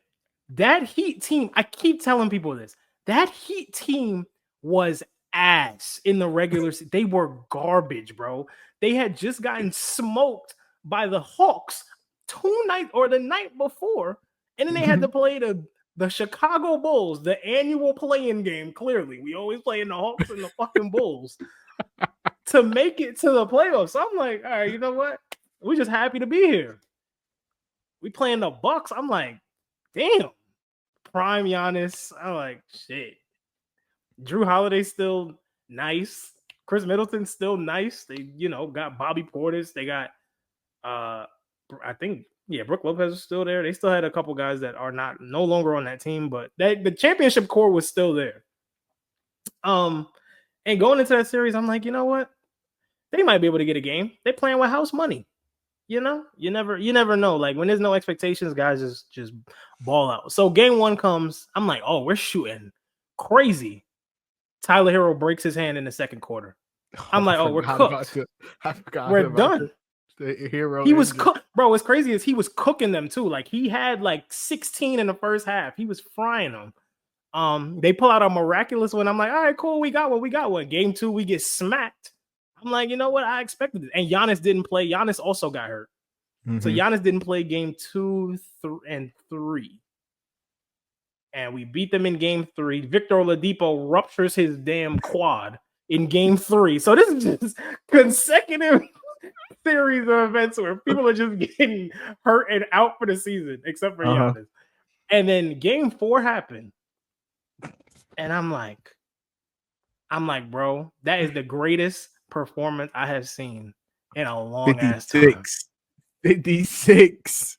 that Heat team, I keep telling people this. That Heat team was ass in the regular season. They were garbage, bro. They had just gotten smoked by the Hawks the night before, and then they had to play the Chicago Bulls, the annual play-in game. Clearly, we always play in the Hawks and the fucking Bulls to make it to the playoffs. So I'm like, all right, you know what? We're just happy to be here. We playing the Bucks. I'm like, damn, prime Giannis. I'm like, shit. Drew Holiday's still nice. Chris Middleton's still nice. They, got Bobby Portis. They got, I think, Brook Lopez is still there. They still had a couple guys that are no longer on that team, but the championship core was still there. And going into that series, I'm like, you know what? They might be able to get a game. They're playing with house money. You never know. Like when there's no expectations, guys just ball out. So game 1 comes. I'm like, oh, we're shooting crazy. Tyler Hero breaks his hand in the second quarter. I'm like, oh, we're cooked. We're done. The Hero. He was cooked, bro. What's crazy is he was cooking them too. Like he had like 16 in the first half. He was frying them. They pull out a miraculous one. I'm like, all right, cool. We got one. Game 2, we get smacked. I'm like, you know what? I expected it. And Giannis didn't play. Giannis also got hurt. Mm-hmm. So Giannis didn't play game 2 and 3. And we beat them in game 3. Victor Oladipo ruptures his damn quad in game 3. So this is just consecutive series of events where people are just getting hurt and out for the season, except for Giannis. And then game 4 happened. And I'm like, bro, that is the greatest performance I have seen in a long ass time. 56.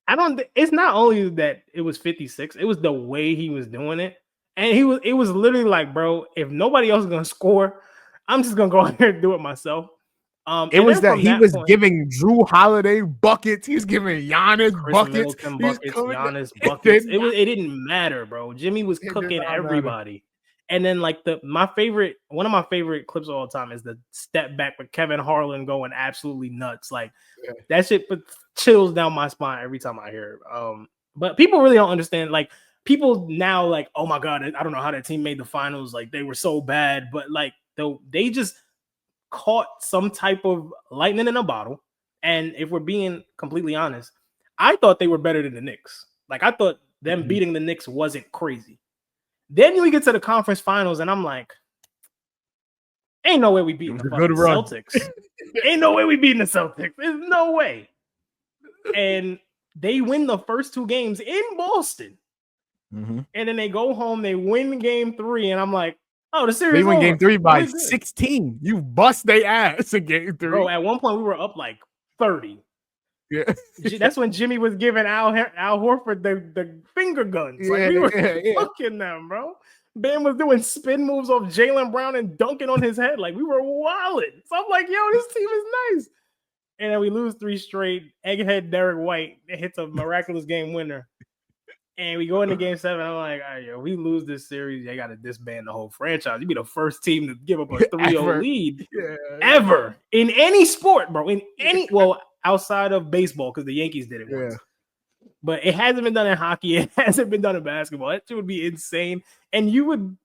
It's not only that it was 56, it was the way he was doing it. And it was literally like, bro, if nobody else is gonna score, I'm just gonna go out here and do it myself. It was that he was giving Drew Holiday buckets. He was giving Giannis buckets. Giannis buckets. It didn't matter, bro. Jimmy was cooking everybody. And then like one of my favorite clips of all time is the step back with Kevin Harlan going absolutely nuts. Like that shit puts chills down my spine every time I hear it. But people really don't understand. Like people now like, oh my God, I don't know how that team made the finals. Like they were so bad, but like they just caught some type of lightning in a bottle. And if we're being completely honest, I thought they were better than the Knicks. Like I thought them beating the Knicks wasn't crazy. Then we get to the conference finals, and I'm like, Ain't no way we beating the fucking Celtics. Ain't no way we beating the Celtics. There's no way. And they win the first 2 games in Boston. Mm-hmm. And then they go home, they win game 3, and I'm like, oh, the series They win over. game 3 by 16. You bust their ass in game 3. Bro, at one point we were up like 30. Yeah. That's when Jimmy was giving Al Horford the finger guns. Like, we were fucking them, bro. Bam was doing spin moves off Jaylen Brown and dunking on his head. Like, we were wilding. So I'm like, yo, this team is nice. And then we lose 3 straight. Egghead Derek White hits a miraculous game winner. And we go into game 7. I'm like, all right, yo, we lose this series. They got to disband the whole franchise. You be the first team to give up a 3-0 lead ever in any sport, bro. In any, well, outside of baseball, because the Yankees did it once. But it hasn't been done in hockey. It hasn't been done in basketball. That shit would be insane. And you would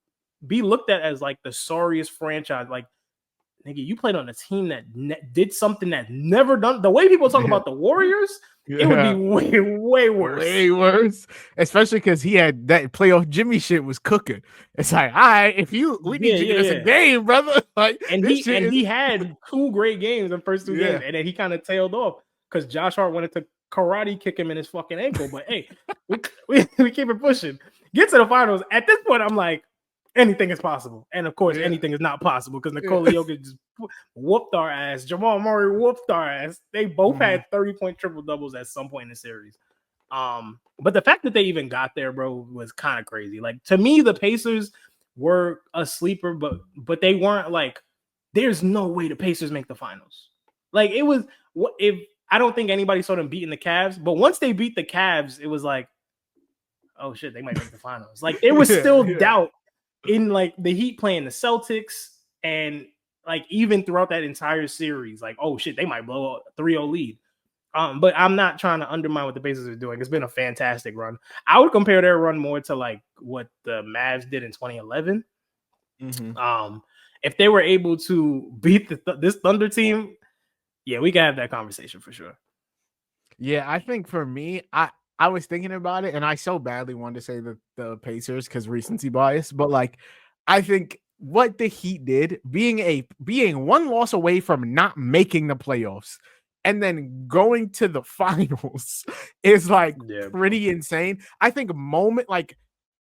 be looked at as like the sorriest franchise. Like, nigga, you played on a team that did something that never done. The way people talk about the Warriors, it would be way worse. Way worse. Especially because he had that playoff Jimmy shit was cooking. It's like, all right, if you we need to get us a game, brother. Like, and he had 2 great games in the first 2 games, and then he kind of tailed off because Josh Hart wanted to karate kick him in his fucking ankle. But hey, we keep it pushing. Get to the finals. At this point, I'm like, anything is possible. And of course, anything is not possible because Nikola Jokic just whooped our ass. Jamal Murray whooped our ass. They both had 30-point triple doubles at some point in the series. But the fact that they even got there, bro, was kind of crazy. Like, to me, the Pacers were a sleeper, but they weren't like, there's no way the Pacers make the finals. Like, it was, if I don't think anybody saw them beating the Cavs, but once they beat the Cavs, it was like, oh shit, they might make the finals. Like, there was still doubt in like the Heat playing the Celtics, and like even throughout that entire series, like, oh shit, they might blow a 3-0 lead. But I'm not trying to undermine what the Pacers are doing. It's been a fantastic run. I would compare their run more to like what the Mavs did in 2011. If they were able to beat this Thunder team, yeah, we can have that conversation for sure. Yeah, I think for me, I was thinking about it, and I so badly wanted to say the Pacers because recency bias, but like, I think what the Heat did, being 1 loss away from not making the playoffs and then going to the finals is like pretty insane. I think like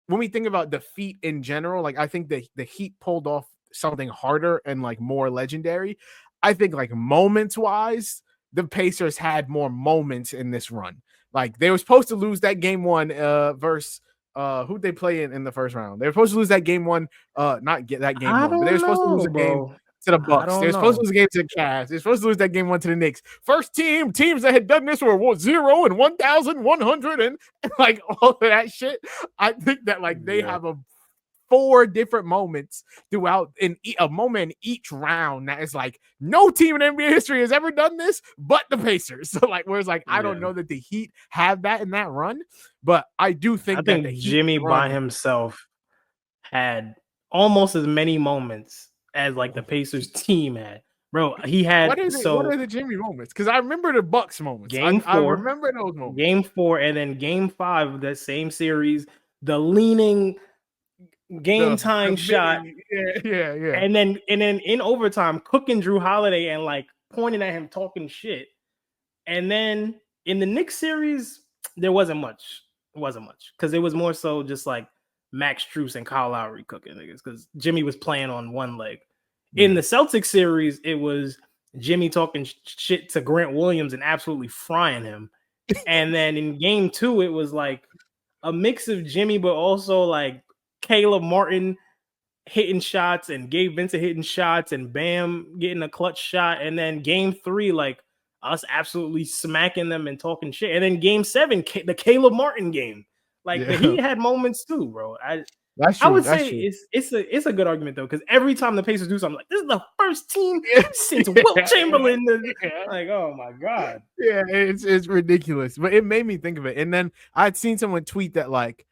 when we think about defeat in general, like I think the Heat pulled off something harder and like more legendary. I think like moments wise, the Pacers had more moments in this run. Like, they were supposed to lose that game 1 versus who'd they play in the first round? They were supposed to lose that game 1, not get that game 1, but they were supposed to lose a game to the Bucks. They were supposed to lose a game to the Cavs. They were supposed to lose that game 1 to the Knicks. First teams that had done this were 0 and 1,100 and like all of that shit. I think that like they have 4 different moments throughout a moment in each round that is like no team in NBA history has ever done this but the Pacers. So like, whereas like I don't know that the Heat have that in that run, but I do think that the Jimmy by himself had almost as many moments as like the Pacers team had. Bro, he had what are the Jimmy moments? Because I remember the Bucks moments. Game 4, I remember those moments. Game 4, and then game 5 of that same series, the leaning game time shot. Yeah. And then in overtime, cooking Drew Holiday and like pointing at him, talking shit. And then in the Knicks series, there wasn't much. It wasn't much because it was more so just like Max Strus and Kyle Lowry cooking niggas because Jimmy was playing on one leg. In the Celtics series, it was Jimmy talking shit to Grant Williams and absolutely frying him. And then in game 2, it was like a mix of Jimmy, but also like Caleb Martin hitting shots and Gabe Vincent hitting shots and Bam getting a clutch shot. And then game 3, like us absolutely smacking them and talking shit. And then game 7, the Caleb Martin game. Like the Heat had moments too, bro. I would say it's a good argument though, because every time the Pacers do something, like this is the first team since Wilt Chamberlain. Like, oh my god, yeah, it's ridiculous. But it made me think of it. And then I'd seen someone tweet that like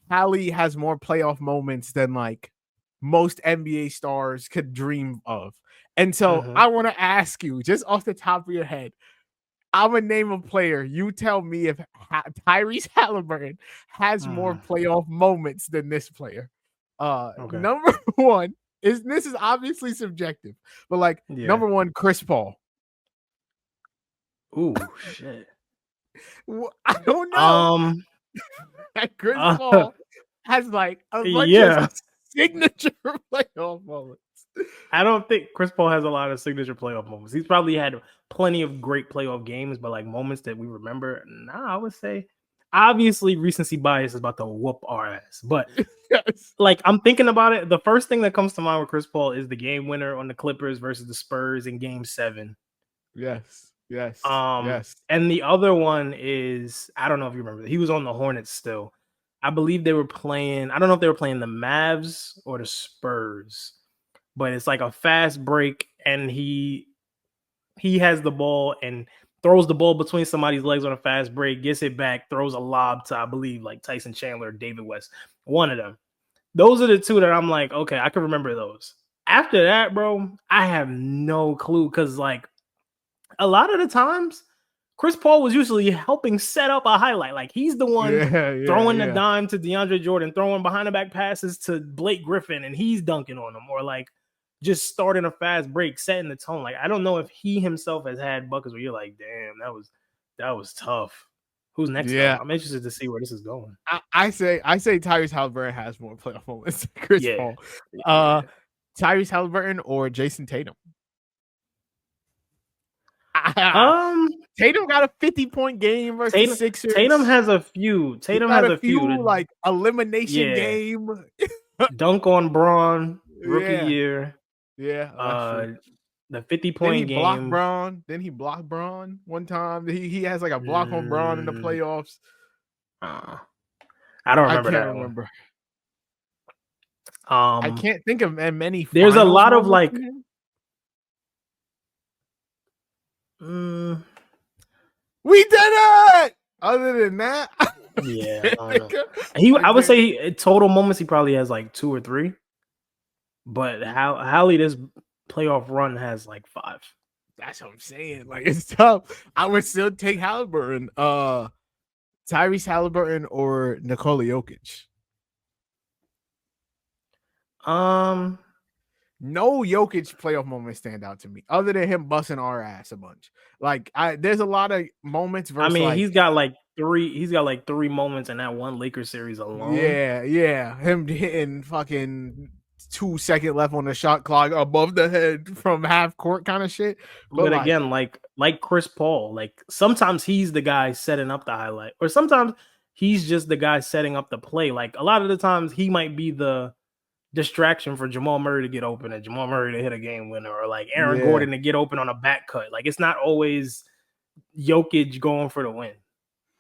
Hallie has more playoff moments than like most NBA stars could dream of. And so I want to ask you, just off the top of your head, I'm gonna name a player. You tell me if Tyrese Haliburton has more playoff moments than this player. Number 1, this is obviously subjective, but like number one, Chris Paul. Ooh, shit. I don't know. Chris Paul has like a bunch of signature playoff moments. I don't think Chris Paul has a lot of signature playoff moments. He's probably had plenty of great playoff games, but like moments that we remember, I would say obviously recency bias is about to whoop our ass. But like I'm thinking about it, the first thing that comes to mind with Chris Paul is the game winner on the Clippers versus the Spurs in Game 7. Yes. And the other one is, I don't know if you remember, he was on the Hornets still. I believe they were playing, I don't know if they were playing the Mavs or the Spurs, but it's like a fast break and he has the ball and throws the ball between somebody's legs on a fast break, gets it back, throws a lob to, I believe, like Tyson Chandler or David West. One of them. Those are the two that I'm like, okay, I can remember those. After that, bro, I have no clue because like a lot of the times, Chris Paul was usually helping set up a highlight. Like he's the one throwing the dime to DeAndre Jordan, throwing behind the back passes to Blake Griffin, and he's dunking on them, or like just starting a fast break, setting the tone. Like I don't know if he himself has had buckets where you're like, damn, that was tough. Who's next? Yeah, though? I'm interested to see where this is going. I say Tyrese Haliburton has more playoff moments than Chris Paul. Tyrese Haliburton or Jason Tatum. Tatum got a 50-point game versus Sixers. Tatum has a few. Tatum has a few like elimination game. Dunk on Braun rookie year. Yeah. The 50-point game. Then he blocked Braun one time. He has like a block on Braun in the playoffs. I don't remember that one. I can't think of many. There's a lot of like. We did it. Other than that, I would say total moments he probably has like 2 or 3, but Hallie this playoff run has like 5. That's what I'm saying. Like it's tough. I would still take Haliburton, Tyrese Haliburton or Nikola Jokic. No Jokic playoff moments stand out to me, other than him busting our ass a bunch. Like, there's a lot of moments. I mean, he's got like 3. He's got like 3 moments in that one Lakers series alone. Yeah. Him hitting fucking 2 seconds left on the shot clock above the head from half court kind of shit. But like, again, like Chris Paul, like sometimes he's the guy setting up the highlight, or sometimes he's just the guy setting up the play. Like a lot of the times, he might be the distraction for Jamal Murray to get open and Jamal Murray to hit a game winner, or like Aaron Gordon to get open on a back cut. Like it's not always Jokic going for the win.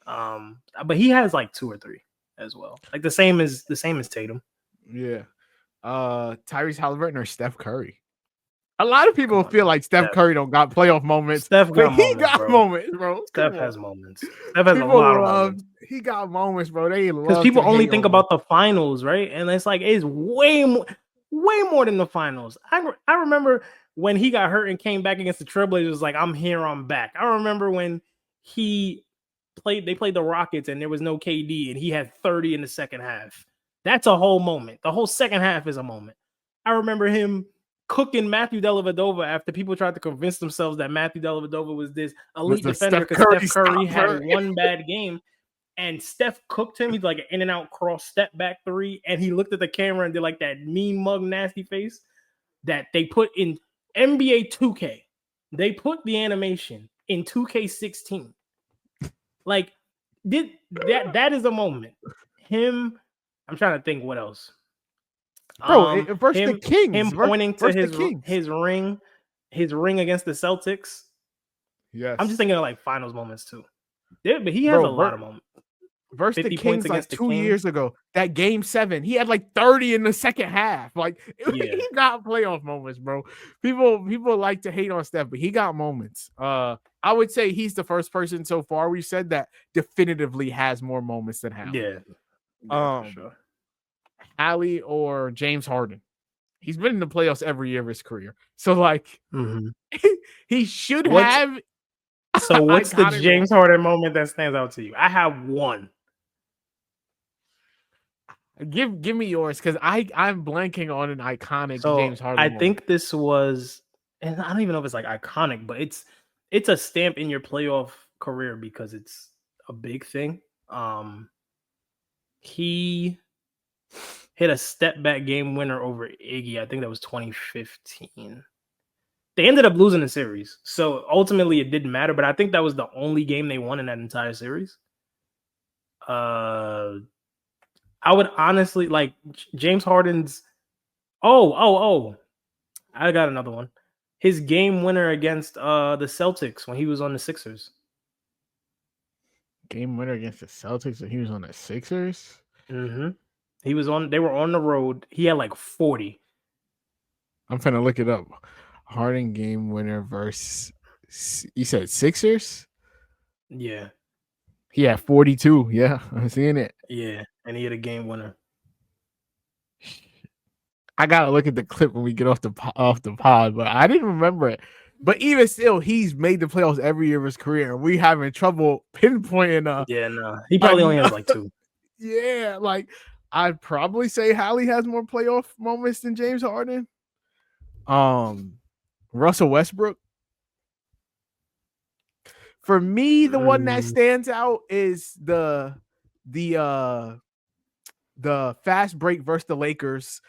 But he has like 2 or 3 as well. Like the same as Tatum. Yeah. Tyrese Haliburton or Steph Curry. A lot of people feel like Steph Curry don't got playoff moments. Steph got moments, bro. Steph has moments. Steph has a lot of moments. He got moments, bro. They because people only think about the finals, right? And it's like it's way more than the finals. I remember when he got hurt and came back against the Trailblazers, like I'm here, I'm back. I remember when they played the Rockets and there was no KD and he had 30 in the second half. That's a whole moment. The whole second half is a moment. I remember him cooking Matthew Dellavedova after people tried to convince themselves that Matthew Dellavedova was this elite defender because Steph Curry had one bad game, and Steph cooked him. He's like an in and out cross step back 3, and he looked at the camera and did like that mean mug nasty face that they put in NBA 2K. They put the animation in 2K16. Like that is a moment. I'm trying to think what else. Bro, versus the Kings. Him pointing to his ring against the Celtics. Yes. I'm just thinking of like finals moments too. Yeah, but he has a lot of moments. Versus the Kings like 2 years ago. That game 7, he had like 30 in the second half. Like he got playoff moments, bro. People like to hate on Steph, but he got moments. I would say he's the first person so far we said that definitively has more moments than Hallie. Yeah. For sure. Hallie or James Harden. He's been in the playoffs every year of his career. So, like, he should have. So, what's the James Harden moment that stands out to you? I have one. Give me yours because I'm blanking on an iconic James Harden. I think this was, and I don't even know if it's like iconic, but it's a stamp in your playoff career because it's a big thing. He hit a step back game winner over Iggy. I think that was 2015. They ended up losing the series, so ultimately it didn't matter. But I think that was the only game they won in that entire series. I would honestly like James Harden's. Oh! I got another one. His game winner against the Celtics when he was on the Sixers. Game winner against the Celtics when he was on the Sixers? Mm-hmm. They were on the road. He had like 40. I'm finna look it up. Harden game winner versus, you said Sixers? Yeah. He had 42. Yeah, I'm seeing it. Yeah, and he had a game winner. I gotta look at the clip when we get off the pod, but I didn't remember it. But even still, he's made the playoffs every year of his career, and we having trouble pinpointing. Yeah, no, he probably only has like 2. Yeah, like I'd probably say Hallie has more playoff moments than James Harden. Russell Westbrook. For me, the one that stands out is the fast break versus the Lakers.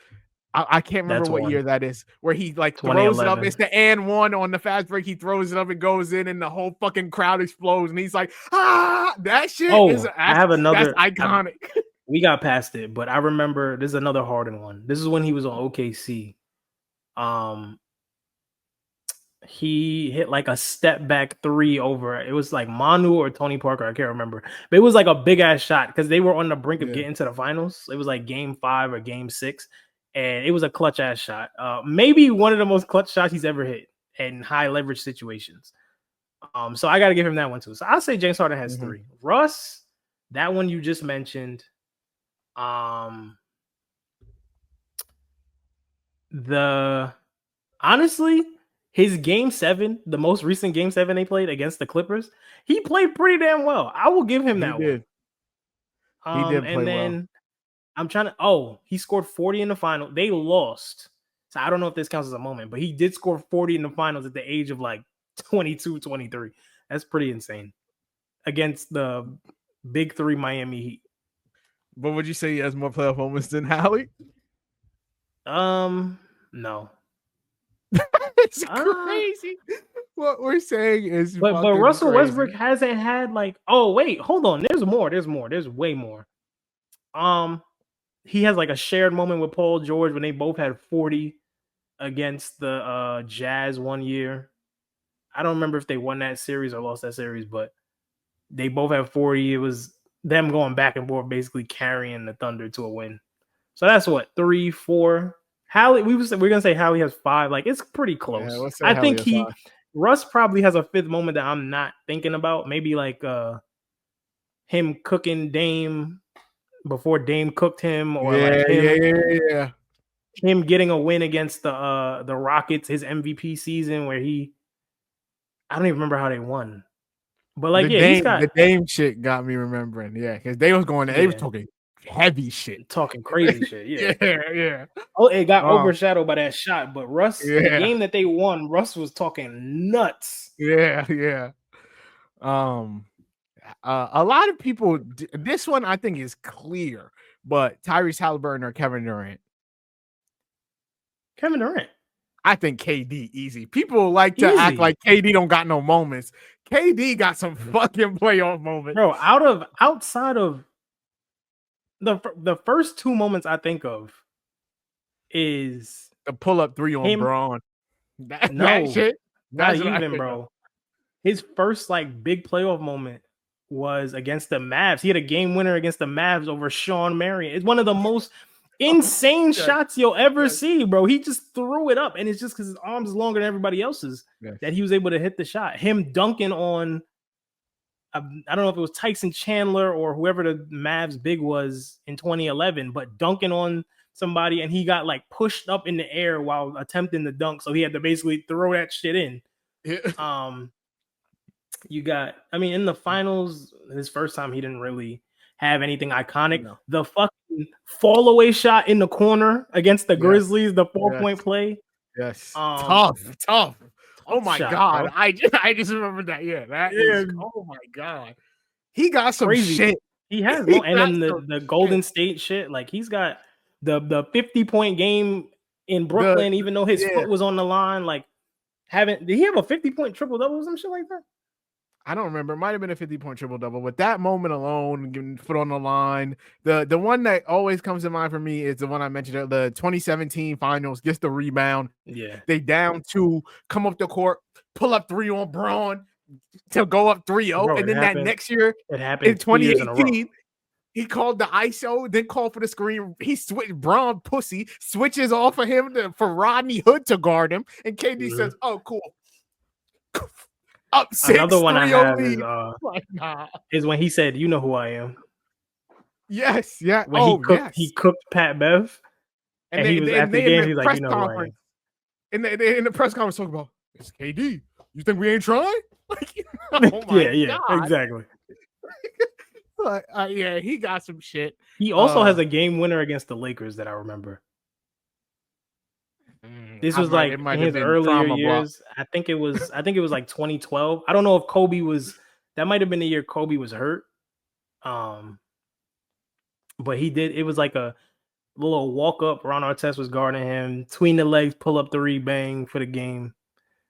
I can't remember what year that is, where he like throws it up. It's the and one on the fast break. He throws it up and goes in, and the whole fucking crowd explodes. And he's like, that shit is. I have another. That's iconic. We got past it, but I remember this is another Harden one. This is when he was on OKC. He hit like a step back 3 over. It was like Manu or Tony Parker. I can't remember, but it was like a big ass shot because they were on the brink of getting to the finals. It was like game 5 or game 6. And it was a clutch ass shot. Maybe one of the most clutch shots he's ever hit in high leverage situations. So I got to give him that one too. So I'll say James Harden has 3. Russ, that one you just mentioned. Honestly, his game 7, the most recent game 7 they played against the Clippers, he played pretty damn well. I will give him that one. He did play well. I'm trying to. He scored 40 in the final. They lost. So I don't know if this counts as a moment, but he did score 40 in the finals at the age of like 22, 23. That's pretty insane. Against the big 3 Miami Heat. But would you say he has more playoff moments than Hallie? No. It's crazy. What we're saying is, but Russell Westbrook hasn't had like. Oh wait, hold on. There's more. There's way more. He has like a shared moment with Paul George when they both had 40 against the Jazz one year. I don't remember if they won that series or lost that series, but they both had 40. It was them going back and forth, basically carrying the Thunder to a win. So that's what 3, 4. Hallie, we're gonna say Hallie has 5. Like it's pretty close. Yeah, I think Russ probably has a 5th moment that I'm not thinking about. Maybe like him cooking Dame before Dame cooked him, or him getting a win against the Rockets, his MVP season where I don't even remember how they won. But like the Dame shit got me remembering, because they was going they was talking heavy shit. Talking crazy shit, yeah. Oh, it got overshadowed by that shot, but Russ, the game that they won, Russ was talking nuts. Yeah. A lot of people, this one I think is clear, but Tyrese Haliburton or Kevin Durant? Kevin Durant. I think KD easy. People like to act like KD don't got no moments. KD got some fucking playoff moments. Bro, outside of the first 2 moments I think of is the pull-up 3 on Braun. That shit. Not even, bro. His first like big playoff moment was against the Mavs. He had a game winner against the Mavs over Sean Marion. It's one of the most insane shots you'll ever see, bro. He just threw it up, and it's just because his arms is longer than everybody else's that he was able to hit the shot. Him dunking on, I don't know if it was Tyson Chandler or whoever the Mavs big was in 2011, but dunking on somebody, and he got like pushed up in the air while attempting the dunk, so he had to basically throw that shit in. You got, in the finals, his first time, he didn't really have anything iconic. No. The fucking fall away shot in the corner against the Grizzlies, the 4-point play. Yes. Tough. Oh my God. Bro. I just remember that. Yeah, that is. Oh my God. He got some crazy shit. He has more, and then the Golden State shit. Like he's got the 50-point game in Brooklyn, even though his foot was on the line. Like, did he have a 50-point triple double or some shit like that? I don't remember. It might have been a 50-point triple double. But that moment alone, getting foot on the line, the one that always comes to mind for me is the one I mentioned, the 2017 finals, gets the rebound. Yeah. They down 2, come up the court, pull up 3 on Braun to go up 3-0. And then that next year, it happened in 2018, he called the ISO, then called for the screen. He switched Braun pussy, switches off of him for Rodney Hood to guard him. And KD says, oh, cool. Up 6. Another one I have is when he said, "You know who I am." Yes, yeah. When he cooked Pat Bev, and he was after the game. He's like, "You know who I am." In the press conference, talking about, it's KD. You think we ain't trying? Like, oh my God. Exactly. Yeah, he got some shit. He also has a game winner against the Lakers that I remember. This was like in his earlier years. I think it was like 2012. I don't know if Kobe was. That might have been the year Kobe was hurt. But he did. It was like a little walk up. Ron Artest was guarding him, between the legs, pull up 3, bang for the game.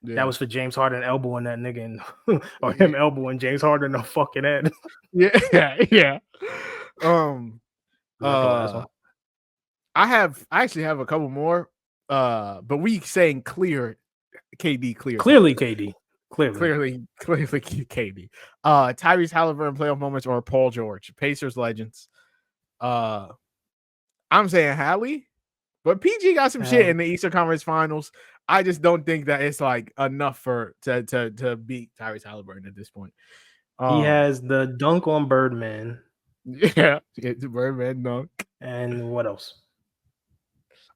Yeah. That was for James Harden elbowing that nigga, or him elbowing James Harden in the fucking head. Yeah. I actually have a couple more. But we saying clear KD, clearly KD. Clearly KD. Tyrese Haliburton playoff moments or Paul George, Pacers legends. I'm saying Hallie, but PG got some shit in the Eastern Conference Finals. I just don't think that it's like enough to beat Tyrese Haliburton at this point. He has the dunk on Birdman. Yeah, it's Birdman dunk. And what else?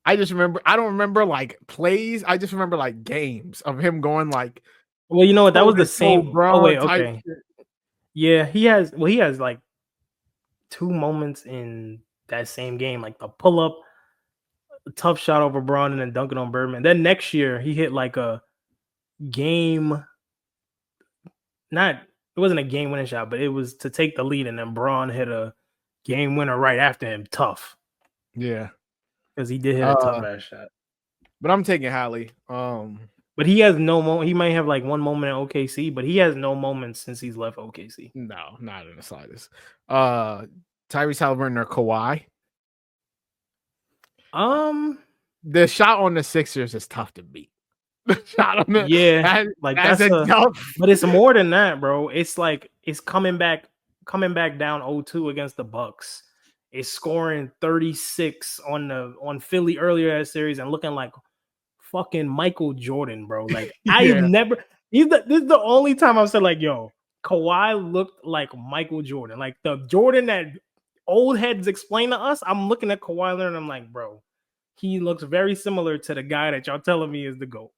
I don't remember like plays. I just remember like games of him going like. Well, you know what? That was the same. Oh wait, okay. Yeah, he has like 2 moments in that same game, like the pull up, tough shot over Braun, and then dunking on Birdman. Then next year he hit like a game. It wasn't a game winning shot, but it was to take the lead, and then Braun hit a game winner right after him. Tough. Yeah. Because he did hit a tough ass shot. But I'm taking Hallie. But he has no moment. He might have like 1 moment in OKC, but he has no moments since he's left OKC. No, not in the slightest. Tyrese Haliburton or Kawhi? The shot on the Sixers is tough to beat. The shot on the but it's more than that, bro. It's like it's coming back down 0-2 against the Bucks. Is scoring 36 on Philly earlier that series and looking like fucking Michael Jordan, bro. Like I've never. This is the only time I've said like, yo, Kawhi looked like Michael Jordan, like the Jordan that old heads explain to us. I'm looking at Kawhi Leonard and I'm like, bro, he looks very similar to the guy that y'all telling me is the GOAT,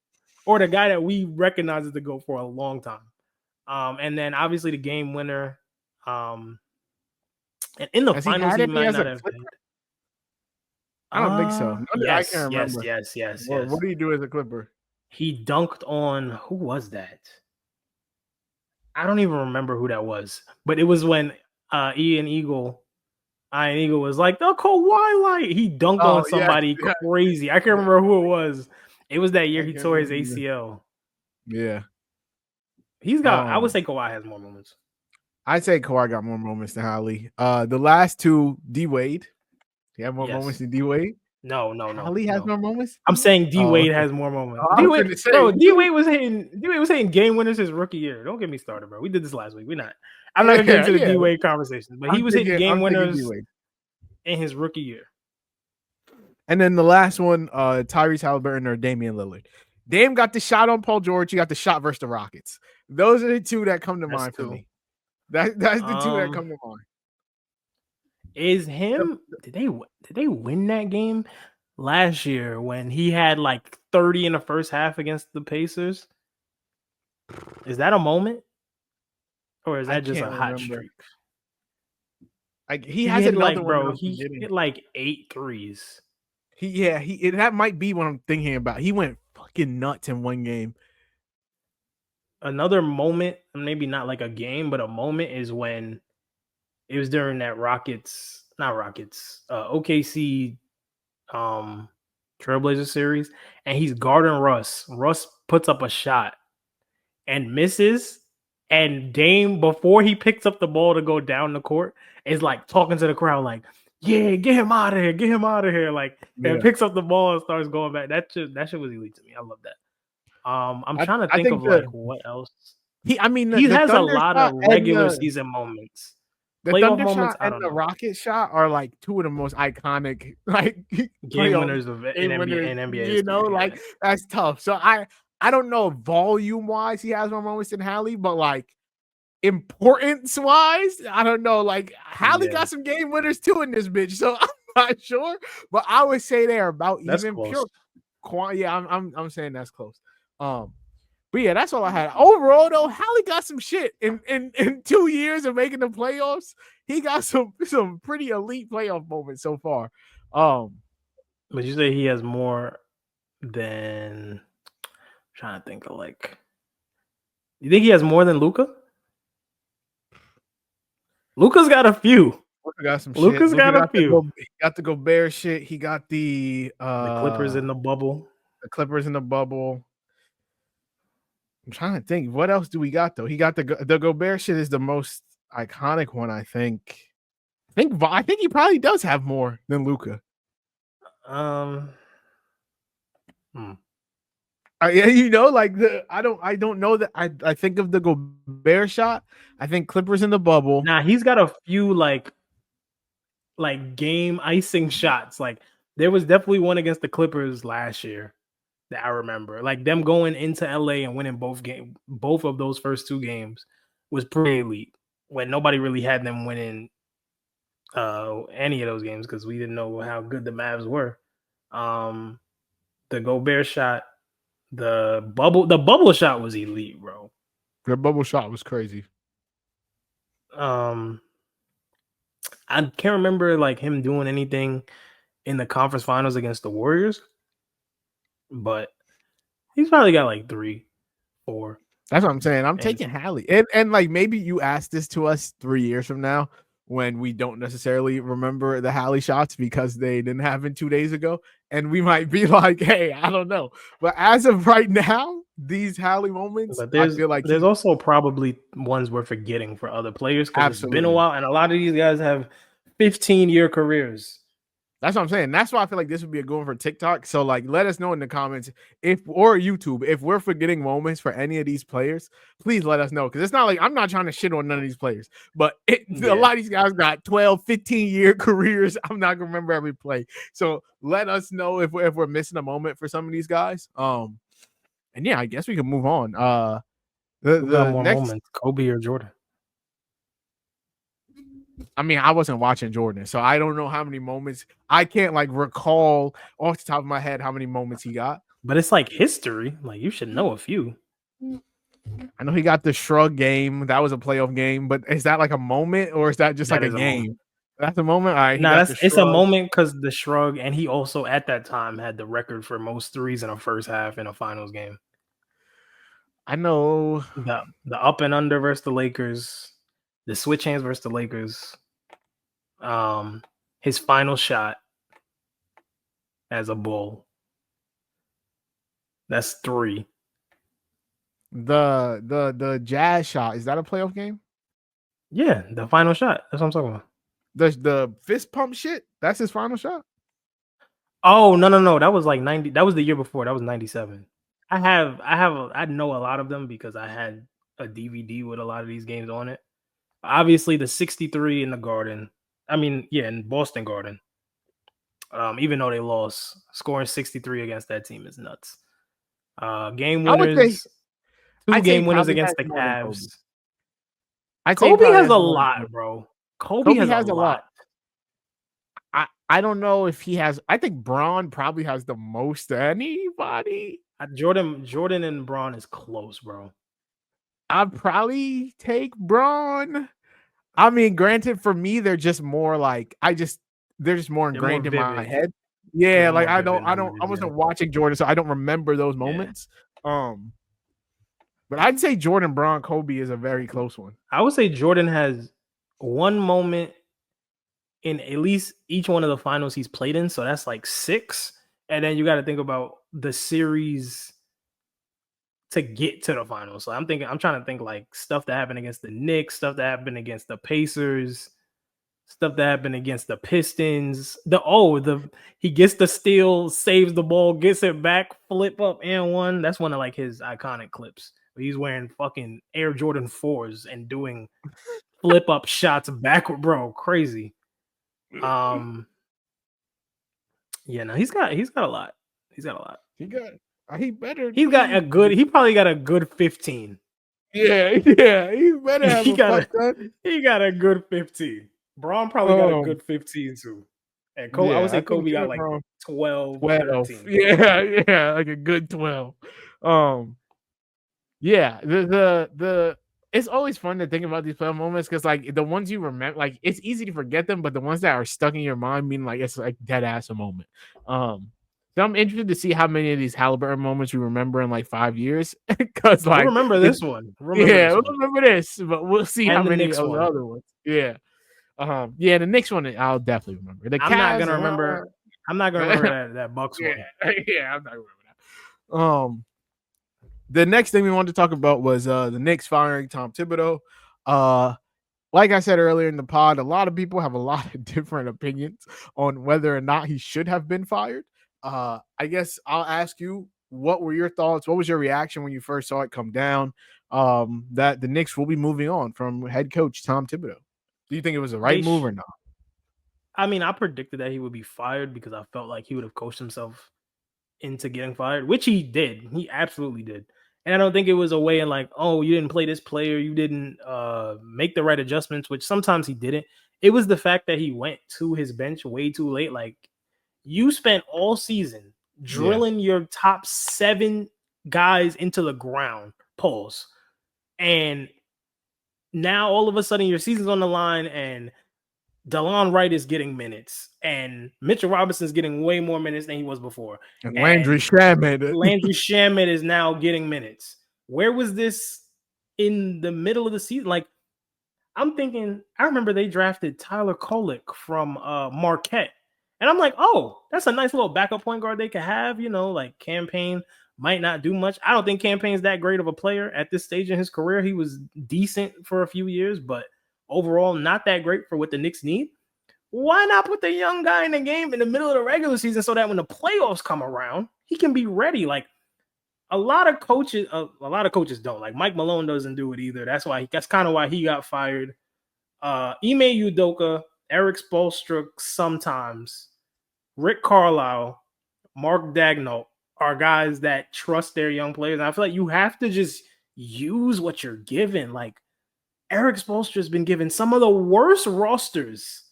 or the guy that we recognize as the GOAT for a long time. And then obviously the game winner. And in the finals, he might not have. I don't think so. Yes, I can't remember. Yes. What do you do as a Clipper? He dunked on who was that? I don't even remember who that was, but it was when Ian Eagle was like the Kawhi light. He dunked on somebody crazy. I can't remember who it was. It was that year he tore his ACL. Yeah, he's got. I would say Kawhi has more moments. I'd say Kawhi got more moments than Hallie. The last 2, D Wade. Do you have more moments than D Wade? No. Hallie has more moments. I'm saying D Wade has more moments. D Wade was hitting game winners his rookie year. Don't get me started, bro. We did this last week. I'm not gonna get into the D Wade conversation, but he was hitting game winners in his rookie year. And then the last one, Tyrese Haliburton or Damian Lillard. Dame got the shot on Paul George. He got the shot versus the Rockets. Those are the 2 that come to mind for me. That's the 2 that come to mind. Is him? Did they win that game last year when he had like 30 in the first half against the Pacers? Is that a moment, or is that just a hot streak? Like he has another one. Bro, he hit like 8 threes. That might be what I'm thinking about. He went fucking nuts in one game. Another moment, maybe not like a game, but a moment is when it was during that OKC Trailblazer series, and he's guarding Russ. Russ puts up a shot and misses, and Dame, before he picks up the ball to go down the court, is like talking to the crowd like, yeah, get him out of here. Like, and picks up the ball and starts going back. That shit was elite to me. I love that. I'm trying to think of like what else. He has a lot of regular season moments. The Thunder shot and the Rocket shot are like two of the most iconic like game winners of NBA. You know, like that's tough. So I don't know volume wise he has more moments than Hallie, but like importance wise, I don't know. Like Hallie got some game winners too in this bitch, so I'm not sure, but I would say they're about even. I'm saying that's close. But yeah, that's all I had. Overall, though, Hallie got some shit in 2 years of making the playoffs. He got some pretty elite playoff moments so far. But you say he has more than? I'm trying to think of like. You think he has more than Luka? Luka's got a few. Luka's got a few. He got the Gobert shit. He got the Clippers in the bubble. I'm trying to think. What else do we got though? He got the Gobert shit is the most iconic one. I think he probably does have more than Luka. You know, like I don't know that. I think of the Gobert shot. I think Clippers in the bubble. Nah, he's got a few like game icing shots. Like there was definitely one against the Clippers last year that I remember. Like them going into LA and winning both of those first 2 games was pretty elite. When nobody really had them winning any of those games because we didn't know how good the Mavs were. The Gobert shot. The bubble shot was elite, bro. The bubble shot was crazy. I can't remember like him doing anything in the conference finals against the Warriors, but he's probably got like 3, 4. That's what I'm saying. I'm taking Hallie, and like maybe you asked this to us 3 years from now when we don't necessarily remember the Hallie shots because they didn't happen 2 days ago. And we might be like, hey, I don't know. But as of right now, these Hallie moments, I feel like there's also probably ones we're forgetting for other players because it's been a while. And a lot of these guys have 15-year careers. That's what I'm saying. That's why I feel like this would be a good one for TikTok. So like, let us know in the comments or YouTube if we're forgetting moments for any of these players. Please let us know because it's not like I'm not trying to shit on none of these players, but a lot of these guys got 12, 15-year careers. I'm not gonna remember every play. So let us know if we're missing a moment for some of these guys. And yeah, I guess we can move on. The next moments, Kobe or Jordan. I mean, I wasn't watching Jordan, so I don't know how many moments. I can't like recall off the top of my head how many moments he got. But it's like history. Like you should know a few. I know he got the shrug game. That was a playoff game, but is that like a moment or is that just like a game? That's a moment. All right. No, it's a moment because the shrug, and he also at that time had the record for most threes in a first half in a finals game. I know the up and under versus the Lakers. The switch hands versus the Lakers. His final shot as a Bull. That's 3. The Jazz shot, is that a playoff game? Yeah, the final shot. That's what I'm talking about. The fist pump shit. That's his final shot. Oh no! That was like 90. That was the year before. That was 97. I know a lot of them because I had a DVD with a lot of these games on it. Obviously, the 63 in the Garden. I mean, yeah, in Boston Garden. Even though they lost, scoring 63 against that team is nuts. Game winners. 2 game winners against the Cavs. Kobe has a lot, bro. Kobe has a lot. I don't know if he has. I think Braun probably has the most anybody. Jordan and Braun is close, bro. I'd probably take Braun. I mean, granted, for me, they're just more like they're just more ingrained in my head. Yeah, like I wasn't watching Jordan, so I don't remember those moments. But I'd say Jordan, Bron, Kobe is a very close one. I would say Jordan has one moment in at least each one of the finals he's played in, so that's like 6. And then you got to think about the series to get to the finals. So I'm trying to think like stuff that happened against the Knicks, stuff that happened against the Pacers, stuff that happened against the Pistons. He gets the steal, saves the ball, gets it back, flip up and one. That's one of like his iconic clips. He's wearing fucking Air Jordan 4s and doing flip up shots backward, bro. Crazy. Yeah, no, he's got a lot. He probably got a good 15. Yeah, he better have he got a good 15. Bron probably got a good 15 too. And I would say Kobe got like 12. 13. Yeah, like a good 12. Yeah, the it's always fun to think about these playoff moments because like the ones you remember, like it's easy to forget them, but the ones that are stuck in your mind mean like it's like dead ass a moment. So I'm interested to see how many of these Haliburton moments we remember in like 5 years. Because like we'll remember this one. We'll remember this, but we'll see how many of the other ones. Yeah. Yeah, the Knicks one I'll definitely remember. I'm not gonna remember that Bucks one. Yeah, I'm not gonna remember that. The next thing we wanted to talk about was the Knicks firing Tom Thibodeau. Like I said earlier in the pod, a lot of people have a lot of different opinions on whether or not he should have been fired. I guess I'll ask you, what were your thoughts? What was your reaction when you first saw it come down? That the Knicks will be moving on from head coach Tom Thibodeau. Do you think it was the right move or not? I mean, I predicted that he would be fired because I felt like he would have coached himself into getting fired, which he did. He absolutely did. And I don't think it was a way in like, oh, you didn't play this player, you didn't make the right adjustments, which sometimes he didn't. It was the fact that he went to his bench way too late. Like, you spent all season drilling your top 7 guys into the ground, pause. And now all of a sudden your season's on the line and DeLon Wright is getting minutes and Mitchell Robinson's getting way more minutes than he was before. And Landry Shamet is now getting minutes. Where was this in the middle of the season? Like, I'm thinking, I remember they drafted Tyler Kolek from Marquette. And I'm like, oh, that's a nice little backup point guard they could have. You know, like Campaign might not do much. I don't think Campaign's that great of a player at this stage in his career. He was decent for a few years, but overall, not that great for what the Knicks need. Why not put the young guy in the game in the middle of the regular season so that when the playoffs come around, he can be ready? Like, a lot of coaches don't. Like, Mike Malone doesn't do it either. That's kind of why he got fired. Ime Udoka, Eric Spoelstra sometimes, Rick Carlisle, Mark Daigneault are guys that trust their young players. And I feel like you have to just use what you're given. Like, Eric Spoelstra has been given some of the worst rosters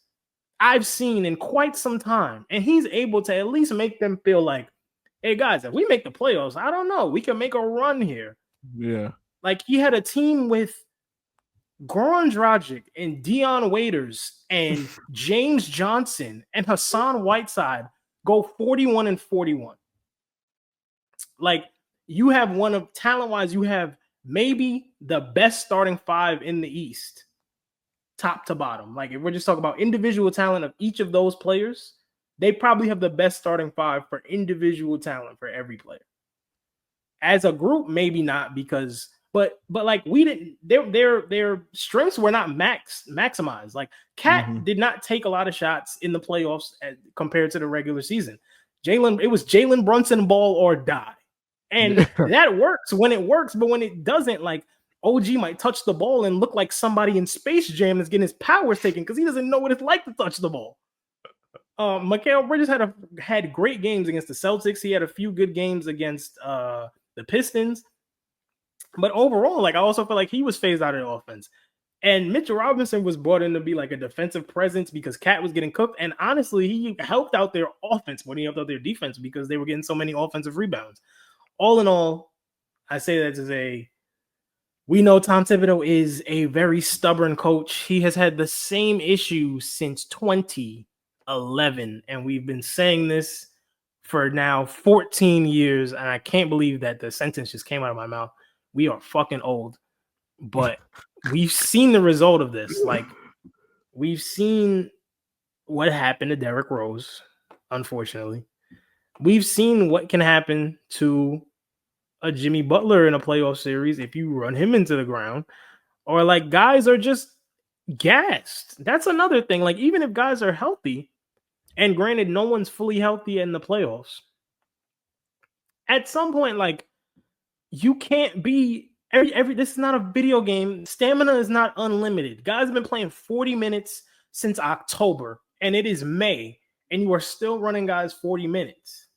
I've seen in quite some time. And he's able to at least make them feel like, hey, guys, if we make the playoffs, I don't know, we can make a run here. Yeah. Like, he had a team with Goran Dragic and Dion Waiters and James Johnson and Hassan Whiteside go 41-41. Like, you have one of talent-wise, you have maybe the best starting 5 in the East, top to bottom. Like, if we're just talking about individual talent of each of those players, they probably have the best starting 5 for individual talent for every player. As a group, maybe not, because but like, we didn't, their strengths were not maximized. Like, Cat did not take a lot of shots in the playoffs compared to the regular season. It was Jalen Brunson ball or die. And that works when it works, but when it doesn't, like, OG might touch the ball and look like somebody in Space Jam is getting his powers taken because he doesn't know what it's like to touch the ball. Mikal Bridges had great games against the Celtics. He had a few good games against the Pistons. But overall, like, I also feel like he was phased out of the offense. And Mitchell Robinson was brought in to be like a defensive presence because Cat was getting cooked. And honestly, he helped out their offense when he helped out their defense because they were getting so many offensive rebounds. All in all, I say that to say We know Tom Thibodeau is a very stubborn coach. He has had the same issue since 2011, and we've been saying this for now 14 years, and I can't believe that the sentence just came out of my mouth. We are fucking old, but we've seen the result of this. Like, we've seen what happened to Derrick Rose, unfortunately. We've seen what can happen to a Jimmy Butler in a playoff series if you run him into the ground, or like guys are just gassed. That's another thing. Like, even if guys are healthy, and granted, no one's fully healthy in the playoffs, at some point, like, you can't be every this is not a video game. Stamina is not unlimited. Guys have been playing 40 minutes since October, and it is May, and you are still running guys 40 minutes.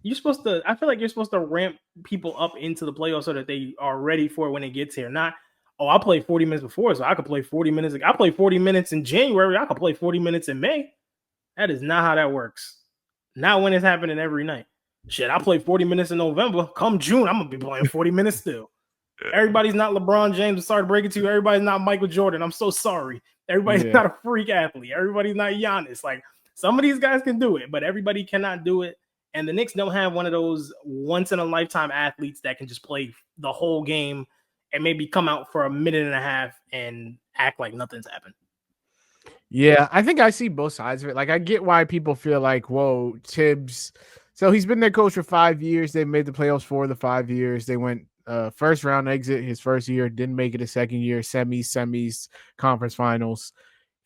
You're supposed to, I feel like you're supposed to ramp people up into the playoffs so that they are ready for it when it gets here. Not, oh, I played 40 minutes before, so I could play 40 minutes. I played 40 minutes in January. I could play 40 minutes in May. That is not how that works. Not when it's happening every night. Shit, I played 40 minutes in November. Come June, I'm going to be playing 40 minutes still. Everybody's not LeBron James. I'm sorry to break it to you. Everybody's not Michael Jordan. I'm so sorry. Everybody's not a freak athlete. Everybody's not Giannis. Like, some of these guys can do it, but everybody cannot do it. And the Knicks don't have one of those once-in-a-lifetime athletes that can just play the whole game and maybe come out for a minute and a half and act like nothing's happened. Yeah, I think I see both sides of it. Like, I get why people feel like, whoa, Thibs. So he's been their coach for 5 years. They made the playoffs for the 5 years. They went first round exit his first year, didn't make it a second year, semis, conference finals.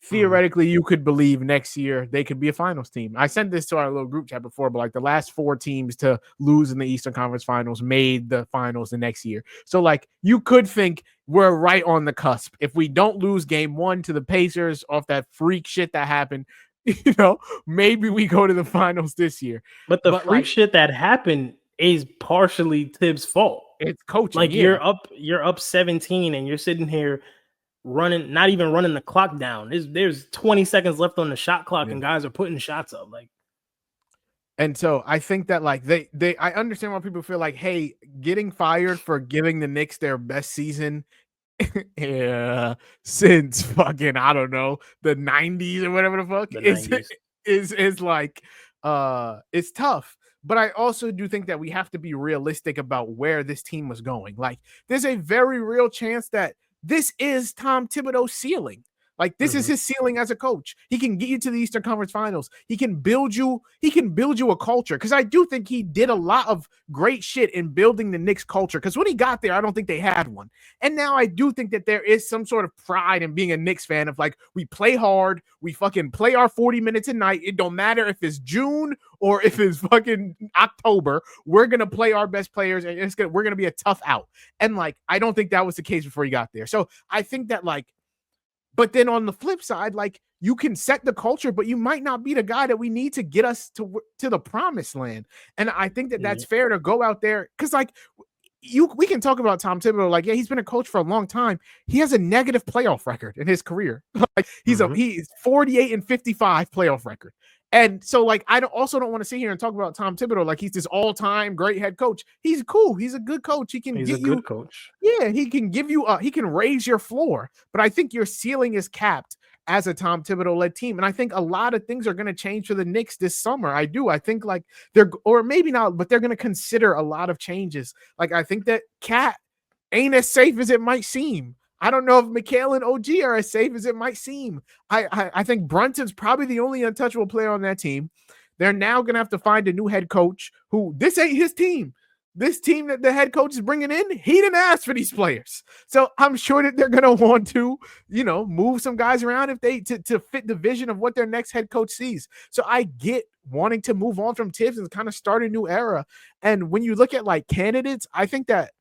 Theoretically, you could believe next year they could be a finals team. I sent this to our little group chat before, but like the last 4 teams to lose in the Eastern Conference Finals made the finals the next year. So like you could think we're right on the cusp. If we don't lose game 1 to the Pacers off that freak shit that happened, you know, maybe we go to the finals this year. But the freak shit that happened is partially Thibs' fault. It's coaching. Like you're up 17 and you're sitting here running, not even running the clock down. There's 20 seconds left on the shot clock and guys are putting shots up. Like, and so I think that like I understand why people feel like, hey, getting fired for giving the Knicks their best season since fucking, I don't know, the 90s or whatever the fuck is like it's tough. But I also do think that we have to be realistic about where this team was going. Like, there's a very real chance that this is Tom Thibodeau's ceiling. Like, this is his ceiling as a coach. He can get you to the Eastern Conference Finals. He can build you a culture. Because I do think he did a lot of great shit in building the Knicks culture. Because when he got there, I don't think they had one. And now I do think that there is some sort of pride in being a Knicks fan of like, we play hard, we fucking play our 40 minutes a night. It don't matter if it's June or if it's fucking October. We're gonna play our best players, and we're gonna be a tough out. And like, I don't think that was the case before he got there. So I think that like, but then on the flip side, like, you can set the culture, but you might not be the guy that we need to get us to the promised land. And I think that that's fair to go out there. Cause like we can talk about Tom Thibodeau. Like, yeah, he's been a coach for a long time. He has a negative playoff record in his career. Like he's 48-55 playoff record. And so, like, I also don't want to sit here and talk about Tom Thibodeau like he's this all-time great head coach. He's cool. He's a good coach. He's a good coach. Yeah, he can give you he can raise your floor. But I think your ceiling is capped as a Tom Thibodeau-led team. And I think a lot of things are going to change for the Knicks this summer. I do. I think, like, or maybe not, but they're going to consider a lot of changes. Like, I think that Cat ain't as safe as it might seem. I don't know if Mikal and OG are as safe as it might seem. I think Brunson's probably the only untouchable player on that team. They're now going to have to find a new head coach who, this ain't his team. This team that the head coach is bringing in, he didn't ask for these players. So I'm sure that they're going to want to, you know, move some guys around if they to fit the vision of what their next head coach sees. So I get wanting to move on from Thibs and kind of start a new era. And when you look at like candidates, I think that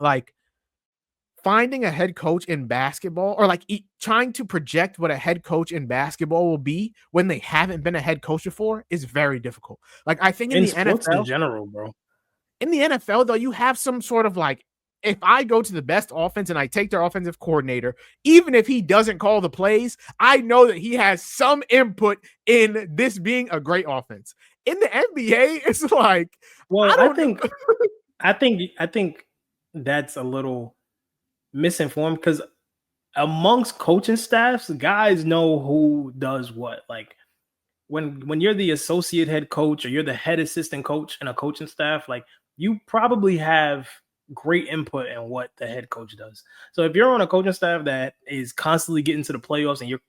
like finding a head coach in basketball, or like trying to project what a head coach in basketball will be when they haven't been a head coach before is very difficult. Like, I think in the NFL in general, bro. In the NFL, though, you have some sort of like, if I go to the best offense and I take their offensive coordinator, even if he doesn't call the plays, I know that he has some input in this being a great offense. In the NBA, it's like, well, I think that's a little misinformed because amongst coaching staffs, guys know who does what. Like when you're the associate head coach or you're the head assistant coach in a coaching staff, like you probably have great input in what the head coach does. So if you're on a coaching staff that is constantly getting to the playoffs and you're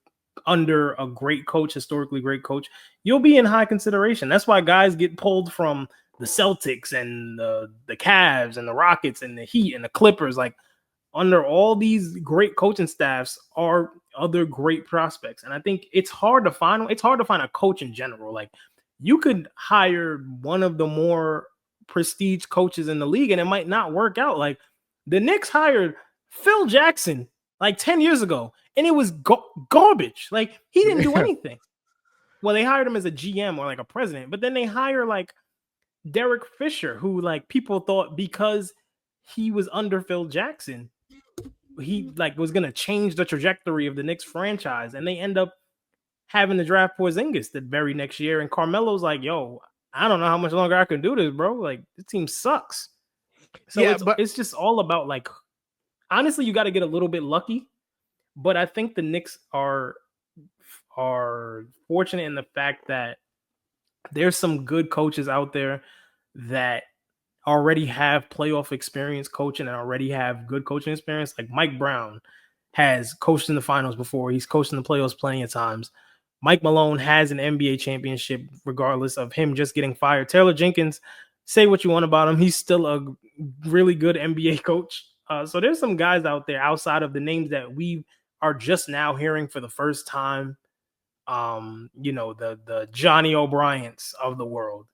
under a great coach, historically great coach, you'll be in high consideration. That's why guys get pulled from the Celtics and the Cavs and the Rockets and the Heat and the Clippers. Like under all these great coaching staffs are other great prospects. And I think it's hard to find a coach in general. Like you could hire one of the more prestige coaches in the league and it might not work out. Like the Knicks hired Phil Jackson like 10 years ago and it was garbage. Like he didn't do anything. Well, they hired him as a GM or like a president, but then they hire like Derek Fisher, who like people thought because he was under Phil Jackson, he like was gonna change the trajectory of the Knicks franchise, and they end up having to draft Porzingis the very next year. And Carmelo's like, "Yo, I don't know how much longer I can do this, bro. Like this team sucks." So yeah, it's just all about like, honestly, you got to get a little bit lucky. But I think the Knicks are fortunate in the fact that there's some good coaches out there that already have playoff experience coaching and already have good coaching experience. Like Mike Brown has coached in the finals before. He's coached in the playoffs plenty of times. Mike Malone has an NBA championship regardless of him just getting fired. Taylor Jenkins, say what you want about him, he's still a really good NBA coach. So there's some guys out there outside of the names that we are just now hearing for the first time. The Johnny O'Briens of the world.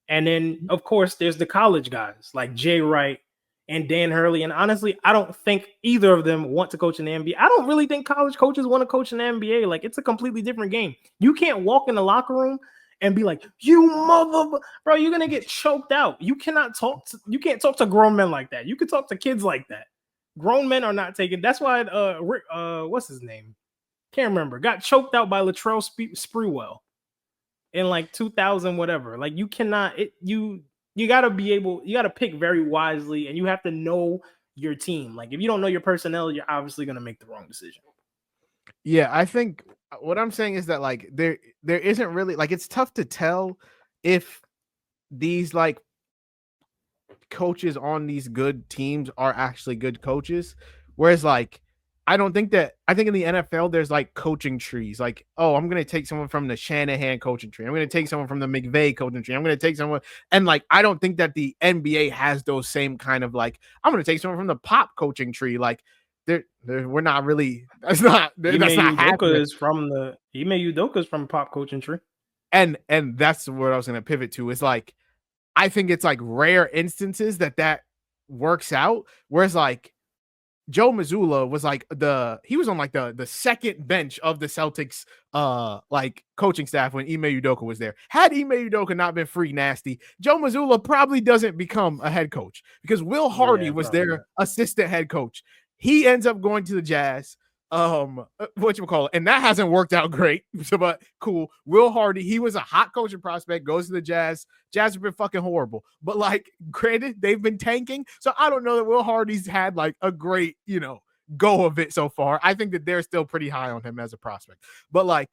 And then, of course, there's the college guys like Jay Wright and Dan Hurley. And honestly, I don't think either of them want to coach in the NBA. I don't really think college coaches want to coach in the NBA. Like, it's a completely different game. You can't walk in the locker room and be like, you mother, bro, you're going to get choked out. You can't talk to grown men like that. You can talk to kids like that. Grown men are not taking. That's why, what's his name? Can't remember. Got choked out by Latrell Sprewell in like 2000, whatever. Like you cannot, you got to pick very wisely and you have to know your team. Like if you don't know your personnel, you're obviously going to make the wrong decision. Yeah, I think what I'm saying is that like there isn't really like, it's tough to tell if these like coaches on these good teams are actually good coaches. Whereas like, I think in the NFL, there's like coaching trees. Like, oh, I'm going to take someone from the Shanahan coaching tree. I'm going to take someone from the McVay coaching tree. I'm going to take someone. And like, I don't think that the NBA has those same kind of like, I'm going to take someone from the Pop coaching tree. Like we're not really, that's not happening. Ime Udoka's from Pop coaching tree. And that's what I was going to pivot to is like, I think it's like rare instances that works out. Whereas like, Joe Mazzulla was like he was on like the second bench of the Celtics like coaching staff when Ime Udoka was there. Had Ime Udoka not been freak nasty, Joe Mazzulla probably doesn't become a head coach because Will Hardy was their assistant head coach. He ends up going to the Jazz. Whatchamacallit, and that hasn't worked out great. But cool. Will Hardy, he was a hot coaching prospect, goes to the Jazz. Jazz have been fucking horrible. But like, granted, they've been tanking. So I don't know that Will Hardy's had like a great, go of it so far. I think that they're still pretty high on him as a prospect. But like,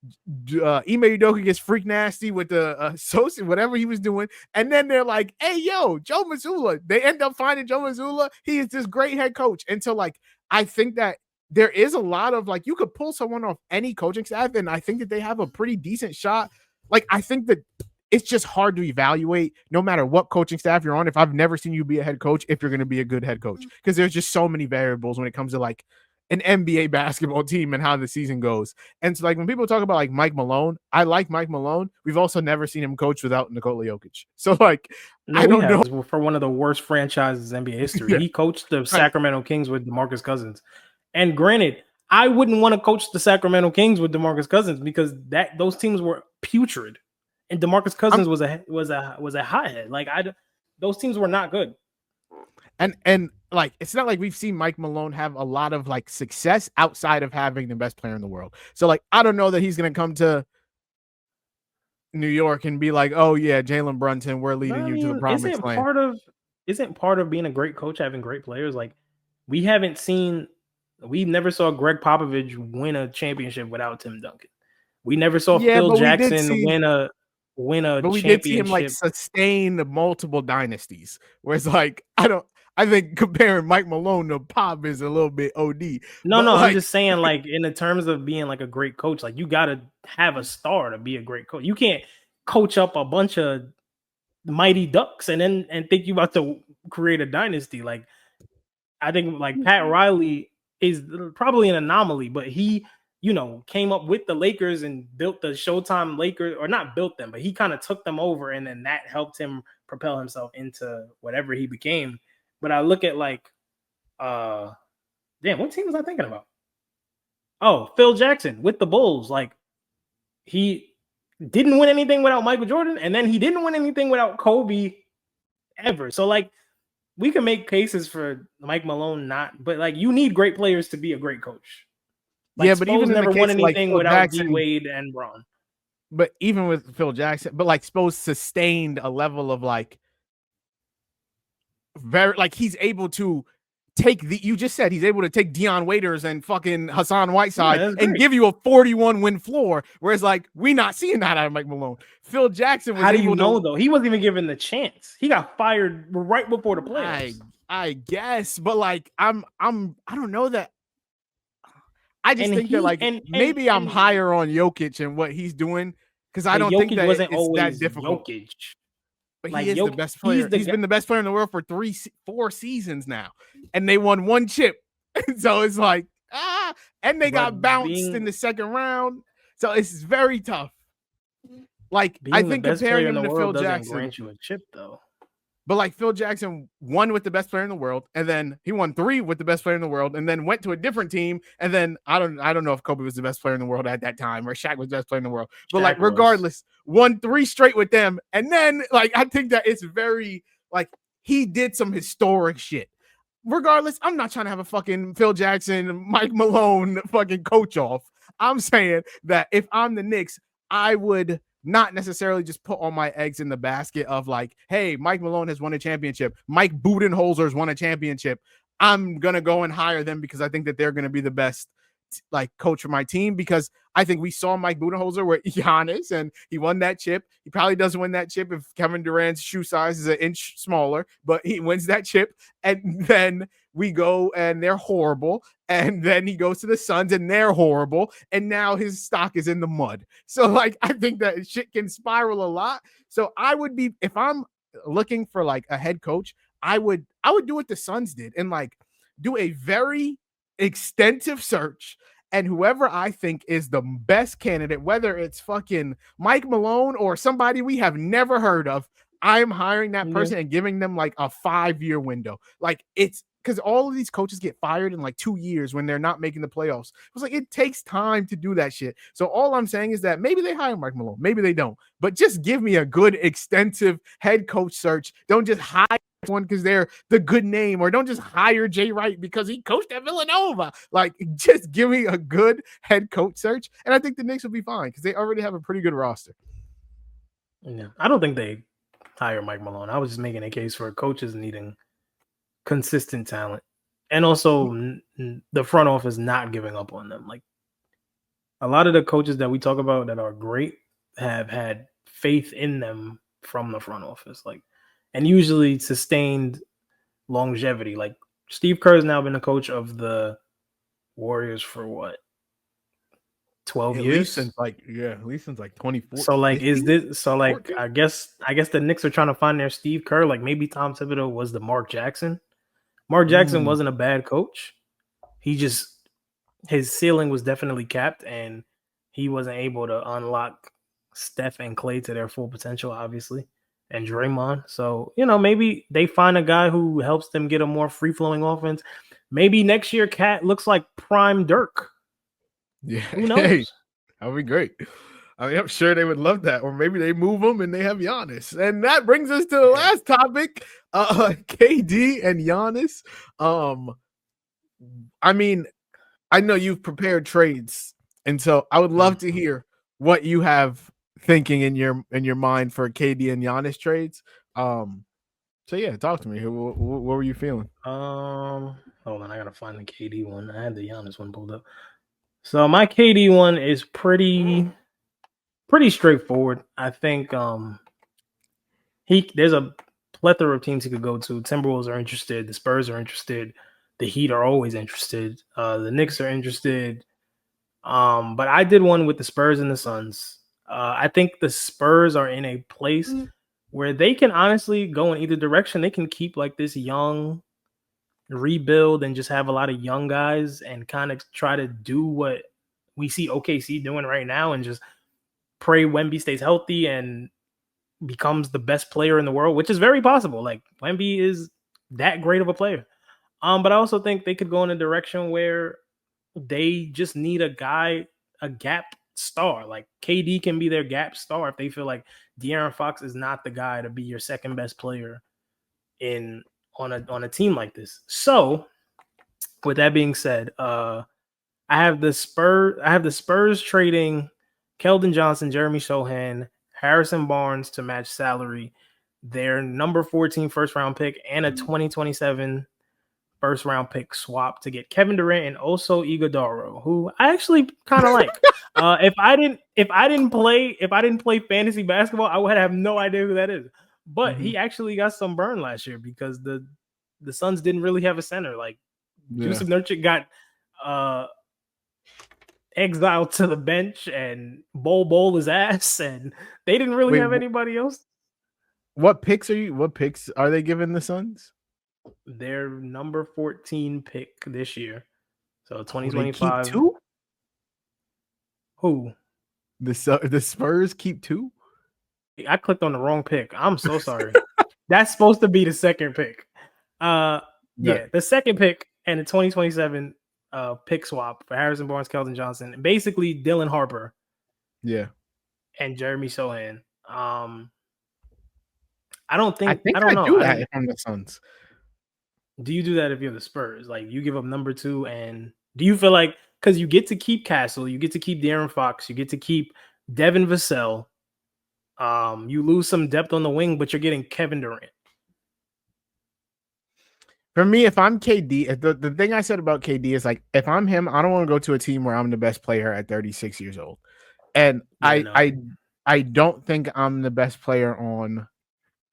Ime Udoka gets freak nasty with the associate, whatever he was doing, and then they're like, "Hey, yo, Joe Mazzulla." They end up finding Joe Mazzulla. He is this great head coach, and so like, I think that there is a lot of like, you could pull someone off any coaching staff, and I think that they have a pretty decent shot. Like, I think that it's just hard to evaluate no matter what coaching staff you're on. If I've never seen you be a head coach, if you're going to be a good head coach, because there's just so many variables when it comes to like an NBA basketball team and how the season goes. And so like when people talk about like Mike Malone, I like Mike Malone. We've also never seen him coach without Nikola Jokic. So like, I don't know. For one of the worst franchises in NBA history. Yeah. He coached the Sacramento Kings with DeMarcus Cousins. And granted, I wouldn't want to coach the Sacramento Kings with DeMarcus Cousins because those teams were putrid. And DeMarcus Cousins was a hothead. Like those teams were not good. And like, it's not like we've seen Mike Malone have a lot of like success outside of having the best player in the world. So like, I don't know that he's going to come to New York and be like, oh yeah, Jalen Brunson, we're leading you to the promised land. isn't part of being a great coach having great players? Like, we never saw Greg Popovich win a championship without Tim Duncan. We never saw Phil Jackson win a but we championship. did see him like sustain multiple dynasties. Whereas like I think comparing Mike Malone to Pop is a little bit OD. No, I'm just saying, like, in the terms of being like a great coach, like, you gotta have a star to be a great coach. You can't coach up a bunch of mighty ducks and think you about to create a dynasty. Like, I think like Pat Riley is probably an anomaly, but he, came up with the Lakers and built the Showtime Lakers, or not built them, but he kind of took them over, and then that helped him propel himself into whatever he became. But I look at like, what team was I thinking about? Oh, Phil Jackson with the Bulls. Like, he didn't win anything without Michael Jordan, and then he didn't win anything without Kobe ever. So like, we can make cases for Mike Malone but like, you need great players to be a great coach. Like, but even never won anything without Jackson, D Wade and Bron. But even with Phil Jackson, but like Spo sustained a level of like he's able to take you just said he's able to take Dion Waiters and fucking Hassan Whiteside and give you a 41 win floor. Whereas like, we're not seeing that out of Mike Malone. Phil Jackson was How do you know though? He wasn't even given the chance. He got fired right before the playoffs. I guess, but like, I don't know that. I just think that like maybe I'm higher on Jokic and what he's doing, because I don't think that it's that difficult. Jokic. But like, he is the best player. He's been the best player in the world for 4 seasons now, and they won 1 chip. So it's like, and they got bounced in the second round. So it's very tough. Like, I think comparing him to Phil Jackson grant you a chip though. But like, Phil Jackson won with the best player in the world, and then he won 3 with the best player in the world, and then went to a different team, and then I don't know if Kobe was the best player in the world at that time, or Shaq was the best player in the world. But like, regardless, won 3 straight with them, and then like, I think that it's very like, he did some historic shit. Regardless, I'm not trying to have a fucking Phil Jackson, Mike Malone fucking coach off. I'm saying that if I'm the Knicks, I would not necessarily just put all my eggs in the basket of like, hey, Mike Malone has won a championship, Mike Budenholzer's won a championship, I'm gonna go and hire them because I think that they're gonna be the best like coach for my team. Because I think we saw Mike Budenholzer with Giannis and he won that chip. He probably doesn't win that chip if Kevin Durant's shoe size is an inch smaller, but he wins that chip. And then we go and they're horrible. And then he goes to the Suns and they're horrible. And now his stock is in the mud. So like, I think that shit can spiral a lot. So I would be, if I'm looking for like a head coach, I would do what the Suns did and like do a very extensive search, and whoever I think is the best candidate, whether it's fucking Mike Malone or somebody we have never heard of, I'm hiring that person and giving them like a 5-year window. Like, it's because all of these coaches get fired in like 2 years when they're not making the playoffs. It's like, it takes time to do that shit. So all I'm saying is that maybe they hire Mike Malone, maybe they don't, but just give me a good extensive head coach search. Don't just hire one because they're the good name, or don't just hire Jay Wright because he coached at Villanova. Like, just give me a good head coach search, and I think the Knicks will be fine because they already have a pretty good roster. Yeah, I don't think they hire Mike Malone. I was just making a case for coaches needing consistent talent, and also the front office not giving up on them. Like, a lot of the coaches that we talk about that are great have had faith in them from the front office. Like, and usually sustained longevity. Like, Steve Kerr has now been the coach of the Warriors for what, 12 years? At least since like 2014. So like, is this so like 14? I guess the Knicks are trying to find their Steve Kerr. Like, maybe Tom Thibodeau was the Mark Jackson. Mark Jackson wasn't a bad coach. His ceiling was definitely capped, and he wasn't able to unlock Steph and Klay to their full potential, obviously, and Draymond. So, maybe they find a guy who helps them get a more free-flowing offense. Maybe next year Cat looks like prime Dirk. Yeah. Who knows? Hey, that would be great. I mean, I'm sure they would love that. Or maybe they move him and they have Giannis. And that brings us to the last topic, KD and Giannis. I mean, I know you've prepared trades, and so I would love to hear what you have thinking in your mind for KD and Giannis trades. So yeah, talk to me. What were you feeling? Hold on, I gotta find the KD one. I had the Giannis one pulled up. So my KD one is pretty straightforward. I think there's a plethora of teams he could go to. Timberwolves are interested. The Spurs are interested. The Heat are always interested. The Knicks are interested. But I did one with the Spurs and the Suns. I think the Spurs are in a place where they can honestly go in either direction. They can keep like this young rebuild and just have a lot of young guys and kind of try to do what we see OKC doing right now and just pray Wemby stays healthy and becomes the best player in the world, which is very possible. Like Wemby is that great of a player. But I also think they could go in a direction where they just need a guy, a gap star. Like KD can be their gap star if they feel like De'Aaron Fox is not the guy to be your second best player on a team like this. So, with that being said, I have the Spurs trading Keldon Johnson, Jeremy Sohan, Harrison Barnes to match salary, their number 14 first round pick, and a 2027 first round pick swap to get Kevin Durant and also Iguodala, who I actually kind of like. If I didn't play fantasy basketball, I would have no idea who that is. But he actually got some burn last year because the Suns didn't really have a center. Like Jusuf Nurkic got exiled to the bench and bowl his ass, and they didn't really have anybody else. What picks are they giving the Suns? Their number 14 pick this year. So 2025. Keep two? Who? The Spurs keep two? I clicked on the wrong pick. I'm so sorry. That's supposed to be the second pick. Yeah, the second pick and the 2027 pick swap for Harrison Barnes, Keldon Johnson, and basically Dylan Harper. Yeah. And Jeremy Sohan. I don't know. Do that if I'm the Suns. Do you do that if you're the Spurs? Like you give up number 2, and do you feel like because you get to keep Castle, you get to keep De'Aaron Fox, you get to keep Devin Vassell, you lose some depth on the wing, but you're getting Kevin Durant. For me, if I'm KD, the thing I said about KD is like if I'm him, I don't want to go to a team where I'm the best player at 36 years old. And I don't think I'm the best player on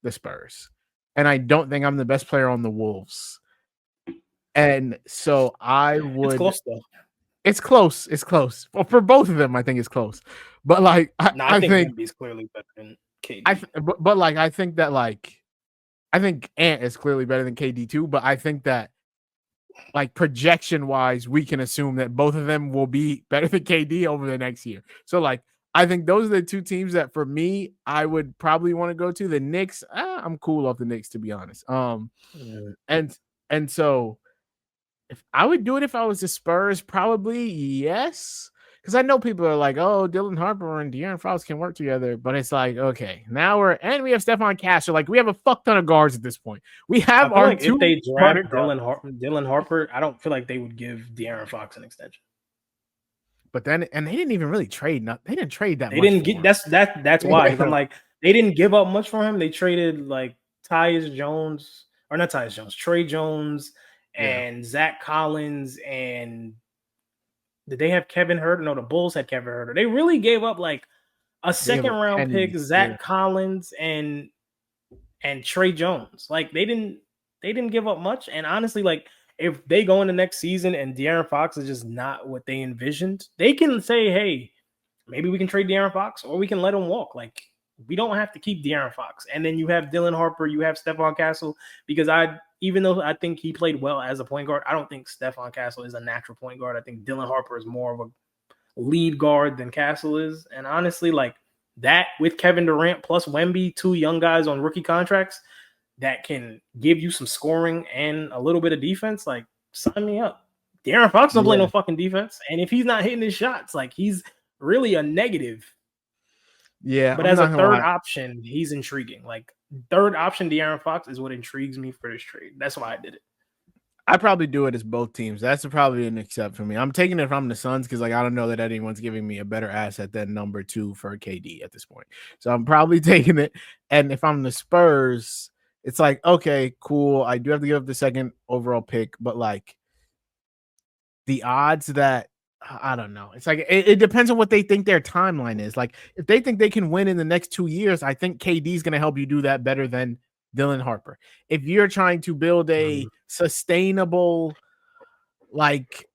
the Spurs. And I don't think I'm the best player on the Wolves. And so I would. It's close though. It's close. It's close. Well, for both of them, I think it's close. But like, I think he's clearly better than KD. I think that I think Ant is clearly better than KD too. But I think that like projection wise, we can assume that both of them will be better than KD over the next year. So like. I think those are the two teams that for me, I would probably want to go to. The Knicks, I'm cool off the Knicks, to be honest. And so if I would do it if I was the Spurs, probably yes. Because I know people are like, oh, Dylan Harper and De'Aaron Fox can work together. But it's like, okay, now we have Stephon Castle. Like we have a fuck ton of guards at this point. We have our like if they draft Dylan Harper, I don't feel like they would give De'Aaron Fox an extension. But then, and they didn't even really trade. They didn't trade that. They didn't get that's why. I'm like, they didn't give up much for him. They traded like Trey Jones, and Zach Collins, and did they have Kevin Huerter? No, the Bulls had Kevin Huerter. They really gave up like a second round pick, Zach Collins, and Trey Jones. Like they didn't give up much. And honestly, like. If they go in the next season and De'Aaron Fox is just not what they envisioned, they can say, hey, maybe we can trade De'Aaron Fox or we can let him walk. Like, we don't have to keep De'Aaron Fox. And then you have Dylan Harper, you have Stephon Castle, because even though I think he played well as a point guard, I don't think Stephon Castle is a natural point guard. I think Dylan Harper is more of a lead guard than Castle is. And honestly, like that with Kevin Durant plus Wemby, two young guys on rookie contracts, that can give you some scoring and a little bit of defense, like sign me up. De'Aaron Fox don't play no fucking defense. And if he's not hitting his shots, like he's really a negative. Yeah. But as a third option, he's intriguing. Like third option De'Aaron Fox is what intrigues me for this trade. That's why I did it. I probably do it as both teams. That's probably an accept for me. I'm taking it from the Suns because like I don't know that anyone's giving me a better asset than number 2 for KD at this point. So I'm probably taking it. And if I'm the Spurs, it's like, okay, cool. I do have to give up the second overall pick, but like the odds that I don't know. It's like it depends on what they think their timeline is. Like if they think they can win in the next 2 years, I think KD is going to help you do that better than Dylan Harper. If you're trying to build a sustainable like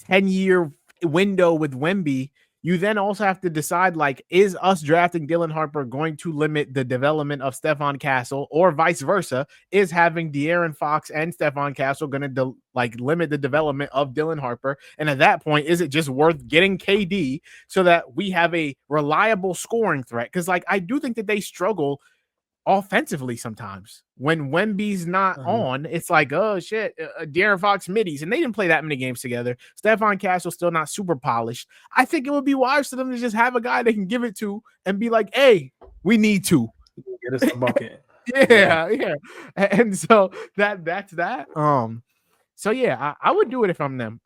10-year window with Wemby, you then also have to decide, like, is us drafting Dylan Harper going to limit the development of Stephon Castle, or vice versa? Is having De'Aaron Fox and Stephon Castle going to limit the development of Dylan Harper? And at that point, is it just worth getting KD so that we have a reliable scoring threat? Because like I do think that they struggle offensively sometimes. When Wemby's not on, it's like, oh shit, De'Aaron Fox middies, and they didn't play that many games together. Stephon Castle still not super polished. I think it would be wise for them to just have a guy they can give it to and be like, hey, we need to get us the bucket. yeah. And so that's that. So yeah, I would do it if I'm them.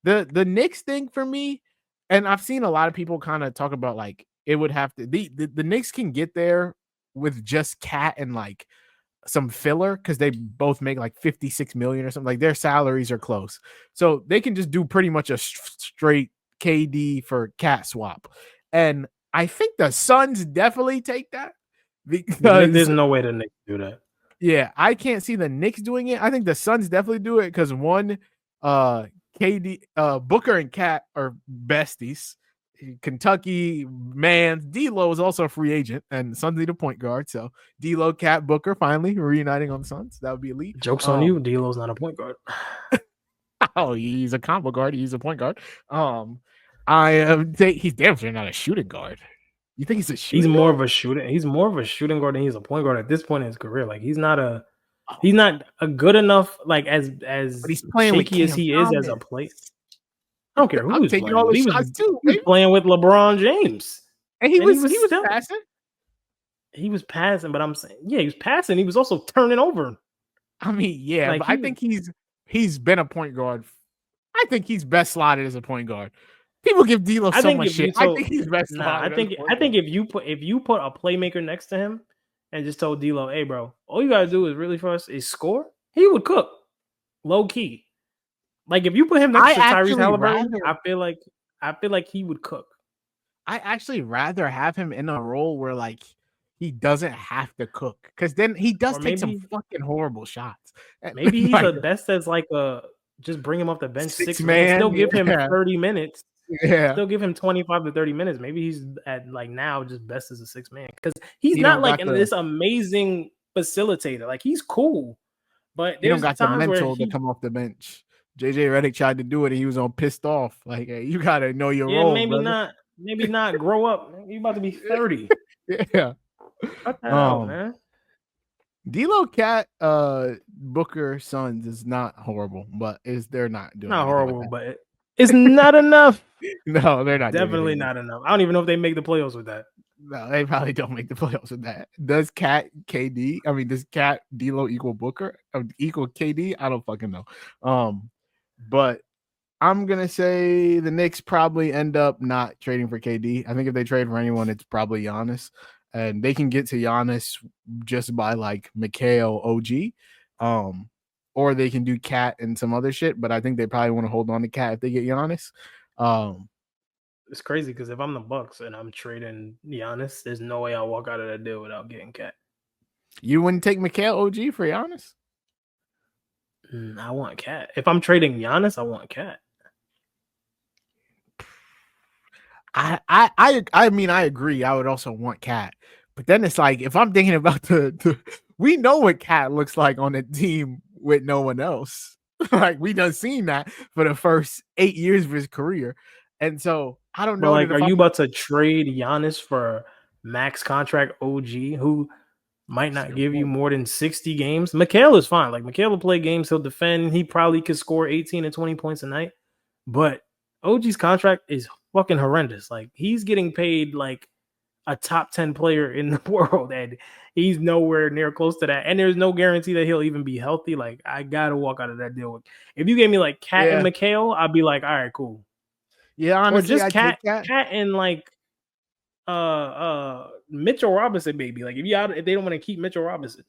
The Knicks thing for me, and I've seen a lot of people kind of talk about like it would have to the Knicks can get there with just Cat and like some filler because they both make like 56 million or something. Like their salaries are close, so they can just do pretty much a straight KD for Cat swap. And I think the Suns definitely take that because there's no way the Knicks do that. Yeah, I can't see the Knicks doing it. I think the Suns definitely do it because one, KD, Booker and Cat are besties. Kentucky man, D'Lo is also a free agent, and Suns need a point guard. So D'Lo, Cat, Booker finally reuniting on the Suns. That would be elite. Jokes on you, D'Lo's not a point guard. Oh, he's a combo guard. He's a point guard. He's damn sure not a shooting guard. You think he's a shooting? He's more of a shooting. He's more of a shooting guard than he's a point guard at this point in his career. Like he's not a good enough like as he's playing shaky with as he Thomas. is as a player. I don't care who he's playing. All the shots too. He was playing with LeBron James, and he was passing. He was passing, but I'm saying, yeah, he was passing. He was also turning over. I mean, yeah, like, but I think he's been a point guard. I think he's best slotted as a point guard. People give D'Lo so much shit. I think he's best slotted. I think if you put a playmaker next to him and just told D'Lo, hey, bro, all you gotta do is really for us is score, he would cook. Low key. Like if you put him next to Tyrese Haliburton, I feel like he would cook. I actually rather have him in a role where like he doesn't have to cook, because then he does take some fucking horrible shots. Maybe he's the best as like just bring him off the bench, six man, still give him 30 minutes. Yeah, still give him 25 to 30 minutes. Maybe he's at like now just best as a 6-man, because he's not like this amazing facilitator. Like he's cool, but he don't got the mental to come off the bench. JJ Redick tried to do it and he was on pissed off. Like, hey, you gotta know your role. Maybe not grow up. You about to be 30. Yeah. What the hell, man? D'Lo, Cat, Booker, Suns is not horrible, but they're not doing not horrible, but it's not enough. No, they're not. Definitely not enough. I don't even know if they make the playoffs with that. No, they probably don't make the playoffs with that. Does Cat KD? I mean, does Cat D'Lo equal Booker or equal KD? I don't fucking know. But I'm gonna say the Knicks probably end up not trading for KD. I think if they trade for anyone, it's probably Giannis, and they can get to Giannis just by like Mikal OG, or they can do Cat and some other shit. But I think they probably want to hold on to Cat if they get Giannis. It's crazy because if I'm the Bucks and I'm trading Giannis, there's no way I'll walk out of that deal without getting Cat. You wouldn't take Mikal OG for Giannis? I want Cat. If I'm trading Giannis, I want Cat. I mean, I agree. I would also want Cat, but then it's like if I'm thinking about we know what Cat looks like on a team with no one else. Like we done seen that for the first 8 years of his career, and so I don't know. Like, are you about to trade Giannis for max contract OG, who might not give you more than 60 games? Mikal is fine. Like Mikal will play games, he'll defend. He probably could score 18 and 20 points a night, but OG's contract is fucking horrendous. Like he's getting paid like a top 10 player in the world, and he's nowhere near close to that. And there's no guarantee that he'll even be healthy. Like I gotta walk out of that deal. If you gave me like Cat and Mikal, I'd be like, all right, cool. Yeah, honestly, or just Cat and like Mitchell Robinson, baby. Like if they don't want to keep Mitchell Robinson.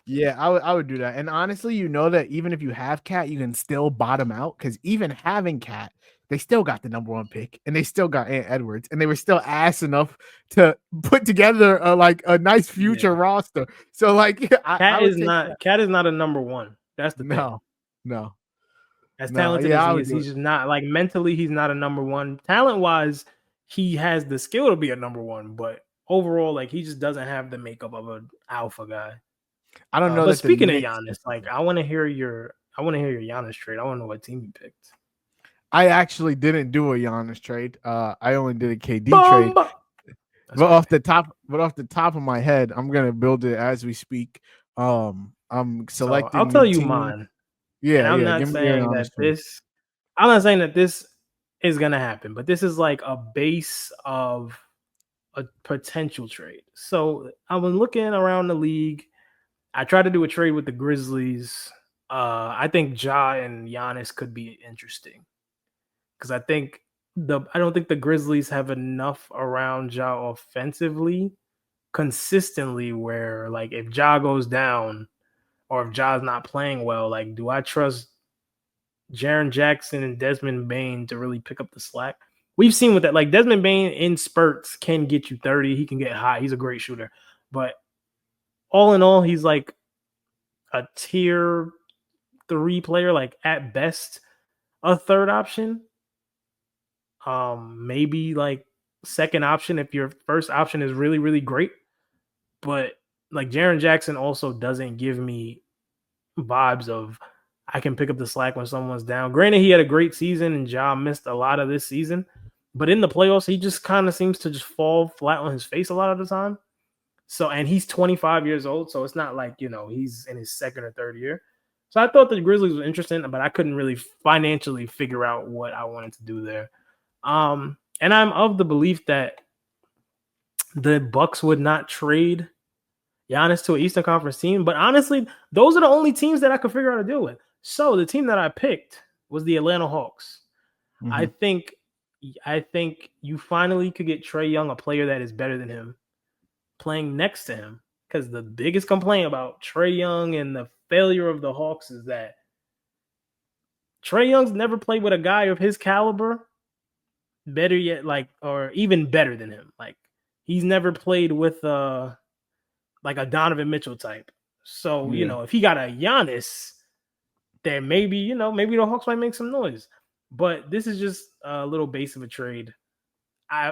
Yeah, I would do that. And honestly, you know that even if you have Cat, you can still bottom out because even having Cat, they still got the number 1 pick and they still got Ant Edwards and they were still ass enough to put together a nice future roster. So like, Cat is not a number 1. That's the thing. No. As talented as he is, he's just not like mentally. He's not a number 1. Talent wise, he has the skill to be a number 1, but overall, like he just doesn't have the makeup of an alpha guy. I don't know. But speaking of Giannis, like I want to hear your Giannis trade. I want to know what team you picked. I actually didn't do a Giannis trade. I only did a KD trade. But off the top of my head, I'm gonna build it as we speak. I'm selecting. So I'll tell you mine. Yeah, and I'm not saying that this is gonna happen, but this is like a base of a potential trade. So I was looking around the league. I tried to do a trade with the Grizzlies. I think Ja and Giannis could be interesting because I don't think the Grizzlies have enough around Ja offensively consistently where like if Ja goes down or if Ja's not playing well, like do I trust Jaren Jackson and Desmond Bane to really pick up the slack? We've seen with that, like Desmond Bane in spurts can get you 30. He can get hot. He's a great shooter. But all in all, he's like a tier 3 player, like at best a third option. Maybe like second option if your first option is really, really great. But like Jaren Jackson also doesn't give me vibes of I can pick up the slack when someone's down. Granted, he had a great season and Ja missed a lot of this season. But in the playoffs, he just kind of seems to just fall flat on his face a lot of the time. So, and he's 25 years old, so it's not like, he's in his second or third year. So I thought the Grizzlies was interesting, but I couldn't really financially figure out what I wanted to do there. And I'm of the belief that the Bucks would not trade Giannis to an Eastern Conference team. But honestly, those are the only teams that I could figure out to deal with. So the team that I picked was the Atlanta Hawks. Mm-hmm. I think you finally could get Trae Young, a player that is better than him, playing next to him. Because the biggest complaint about Trae Young and the failure of the Hawks is that Trae Young's never played with a guy of his caliber, better yet, like, or even better than him. Like, he's never played with like a Donovan Mitchell type. So, if he got a Giannis, then maybe the Hawks might make some noise. But this is just a little base of a trade.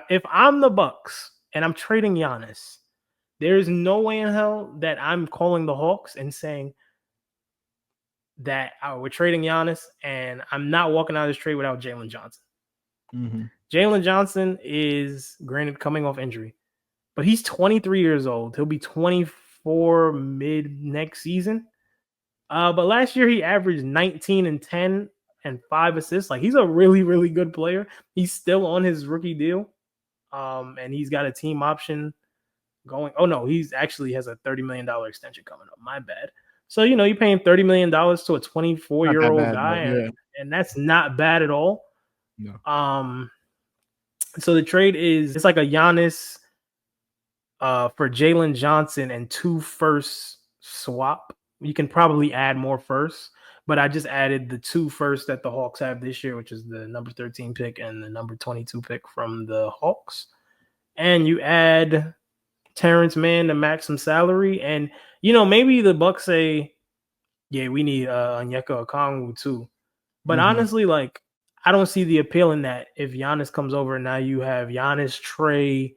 If I'm the Bucks and I'm trading Giannis, there is no way in hell that I'm calling the Hawks and saying that we're trading Giannis and I'm not walking out of this trade without Jalen Johnson. Mm-hmm. Jalen Johnson is, granted, coming off injury, but he's 23 years old. He'll be 24 mid next season. But last year he averaged 19 and 10 and 5 assists. Like, he's a really, really good player. He's still on his rookie deal. And he's got a team option going. Oh no, he's actually has a $30 million extension coming up. My bad. So, you're paying $30 million to a 24-year-old guy, and that's not bad at all. No. So the trade it's like a Giannis for Jalen Johnson and 2 firsts swap. You can probably add more firsts, but I just added the 2 firsts that the Hawks have this year, which is the number 13 pick and the number 22 pick from the Hawks. And you add Terrence Mann to max some salary. And, maybe the Bucks say, yeah, we need Onyeka Okongwu too. But honestly, like, I don't see the appeal in that. If Giannis comes over, now you have Giannis, Trae,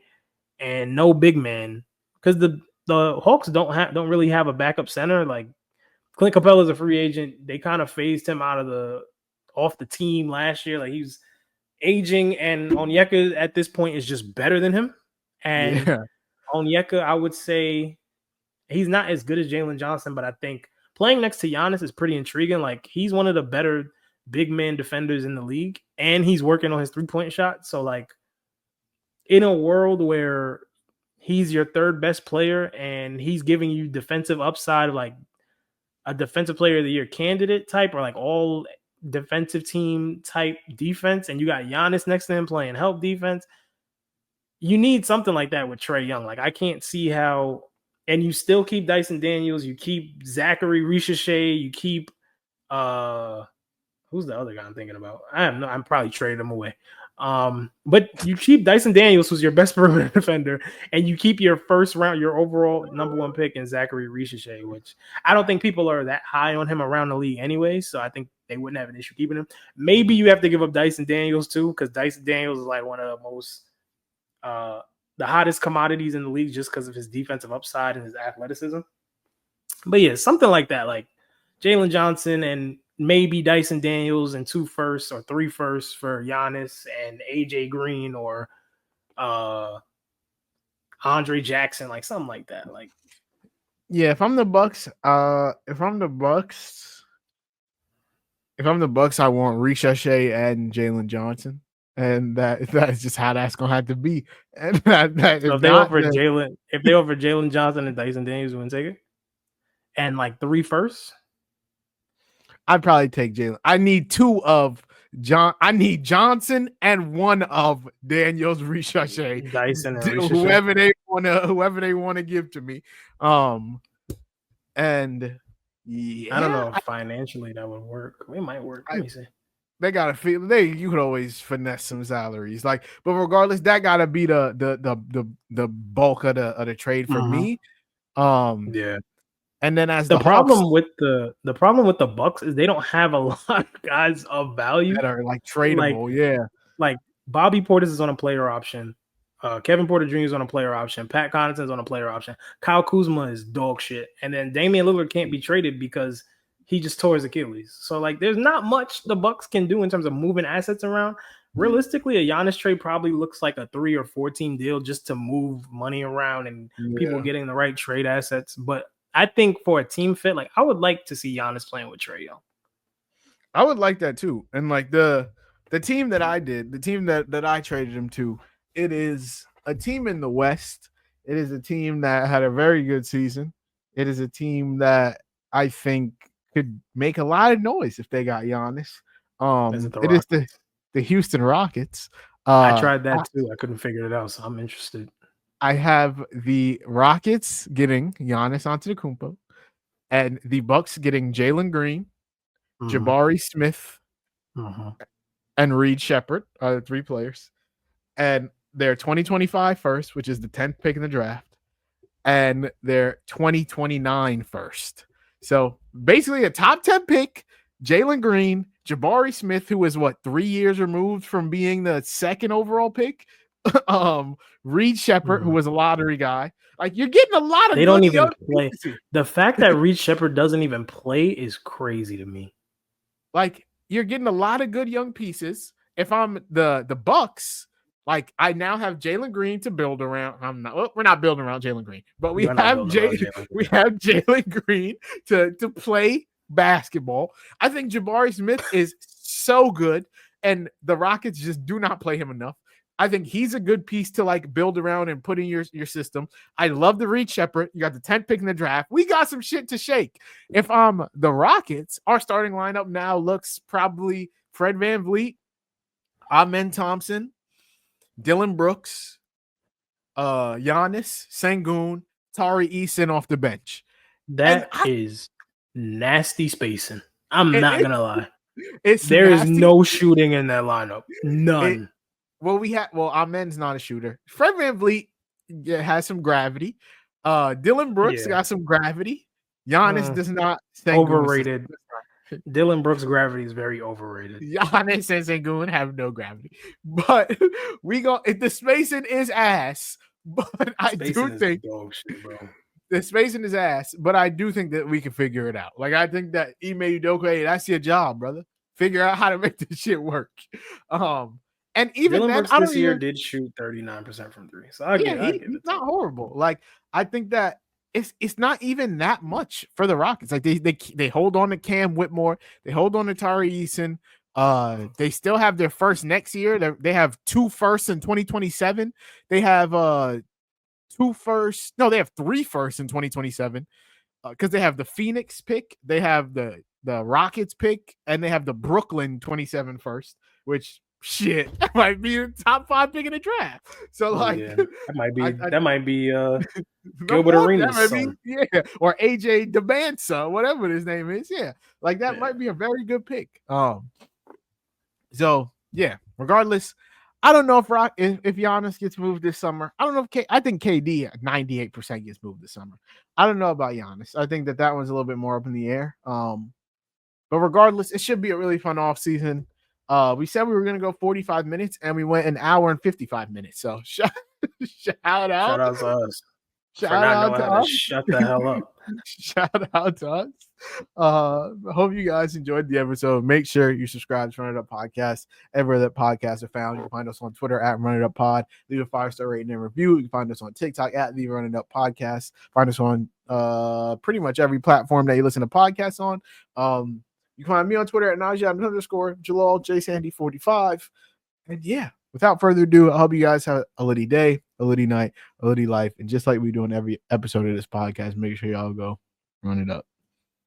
and no big man. Because the Hawks don't really have a backup center. Like, Clint Capella's a free agent. They kind of phased him off the team last year. Like, he's aging, and Onyeka at this point is just better than him. And Onyeka, I would say he's not as good as Jalen Johnson, but I think playing next to Giannis is pretty intriguing. Like, he's one of the better big man defenders in the league, and he's working on his 3-point shot. So, like, in a world where he's your third best player and he's giving you defensive upside, like a defensive player of the year candidate type, or like all defensive team type defense, and you got Giannis next to him playing help defense, you need something like that with Trae Young. Like I can't see how, and you still keep Dyson Daniels, you keep Zachary Ricochet, you keep who's the other guy I'm thinking about? I'm probably trading him away. But you keep Dyson Daniels, who's your best perimeter defender, and you keep your first round, your overall number 1 pick in Zachary Ricochet, which I don't think people are that high on him around the league anyway. So I think they wouldn't have an issue keeping him. Maybe you have to give up Dyson Daniels too, because Dyson Daniels is like one of the most the hottest commodities in the league just because of his defensive upside and his athleticism. But yeah, something like that, like Jalen Johnson and maybe Dyson Daniels and 2 firsts or 3 firsts for Giannis and AJ Green or Andre Jackson, like something like that. Like, yeah, if I'm the Bucks, I want Ricochet and Jalen Johnson. And that's just how that's gonna have to be. And so if they offer Jalen Johnson and Dyson Daniels, you wouldn't take it? And like 3 firsts? I'd probably take Jalen. I need 2 of I need Johnson and 1 of Daniels, Ricochet, Dyson, and Ricochet. whoever they want to give to me. And yeah, I don't know if financially that would work. It might work. Let me see. They gotta feel you could always finesse some salaries, like, but regardless, that gotta be the bulk of the trade for me. Yeah. And then as the problem with the Bucks is they don't have a lot of guys of value that are like tradable. Like Bobby Portis is on a player option. Kevin Porter Jr. is on a player option. Pat Connaughton's on a player option. Kyle Kuzma is dog shit. And then Damian Lillard can't be traded because he just tore his Achilles. So like there's not much the Bucks can do in terms of moving assets around. Realistically, a Giannis trade probably looks like a 3 or 4 team deal just to move money around and people getting the right trade assets. But I think for a team fit, like I would like to see Giannis playing with Trae Young. I would like that too. And like the team that I did, the team that I traded him to, it is a team in the West. It is a team that had a very good season. It is a team that I think could make a lot of noise if they got Giannis. It is the Houston Rockets. I tried that too. I couldn't figure it out, so I'm interested. I have the Rockets getting Giannis Antetokounmpo, and the Bucks getting Jalen Green, Jabari Smith, and Reed Shepherd are the 3 players. And their 2025 first, which is the 10th pick in the draft, and their 2029 first. So basically a top 10 pick, Jalen Green, Jabari Smith, who is 3 years removed from being the 2nd overall pick, Reed Shepherd, who was a lottery guy. Like, you're getting a lot of. They don't even play. The fact that Reed Shepherd doesn't even play is crazy to me. Like, you're getting a lot of good young pieces. If I'm the Bucks, like, I now have Jalen Green to build around. We're not building around Jalen Green, but we have Jalen Green to play basketball. I think Jabari Smith is so good, and the Rockets just do not play him enough. I think he's a good piece to like build around and put in your system. I love the Reed Shepherd. You got the 10th pick in the draft. We got some shit to shake. If the Rockets, our starting lineup now looks probably Fred VanVleet, Amen Thompson, Dylan Brooks, Giannis, Sengun, Tari Eason off the bench. That is nasty spacing. I'm not gonna lie. There is no shooting in that lineup. None. Amen's not a shooter. Fred VanVleet has some gravity. Dylan Brooks got some gravity. Giannis does not. Overrated. Dylan Brooks' gravity is very overrated. Giannis and Sengun have no gravity. But the spacing is ass. But I do think the spacing is ass. But I do think that we can figure it out. Like, I think that Ime Udoka, that's your job, brother. Figure out how to make this shit work. And even Dylan then, Brooks this year did shoot 39% from 3. So I get it. He's not horrible. Like, I think that it's not even that much for the Rockets. Like, they hold on to Cam Whitmore. They hold on to Tari Eason. They still have their first next year. They have 2 firsts in 2027. They have 2 firsts. No, they have 3 firsts in 2027. Because they have the Phoenix pick, they have the Rockets pick, and they have the Brooklyn 27 first, which shit, that might be the top 5 pick in the draft. So like, that might be Gilbert Arenas' son. Yeah, or AJ DeMansa, whatever his name is. Yeah, like that might be a very good pick. So yeah, regardless, I don't know if Giannis gets moved this summer. I don't know if I think KD at 98% gets moved this summer. I don't know about Giannis. I think that one's a little bit more up in the air. But regardless, it should be a really fun off season. We said we were going to go 45 minutes, and we went an hour and 55 minutes. So shout out. Shout out to us. Shout out to us. Shut the hell up. Shout out to us. Hope you guys enjoyed the episode. Make sure you subscribe to Run It Up Podcast. Everywhere that podcasts are found. You can find us on Twitter at Run It Up Pod. Leave a 5-star rating and review. You can find us on TikTok at the Run It Up Podcast. Find us on pretty much every platform that you listen to podcasts on. You can find me on Twitter at Najee_Jalaal JSandy45. And yeah, without further ado, I hope you guys have a litty day, a litty night, a litty life. And just like we do in every episode of this podcast, make sure y'all go run it up.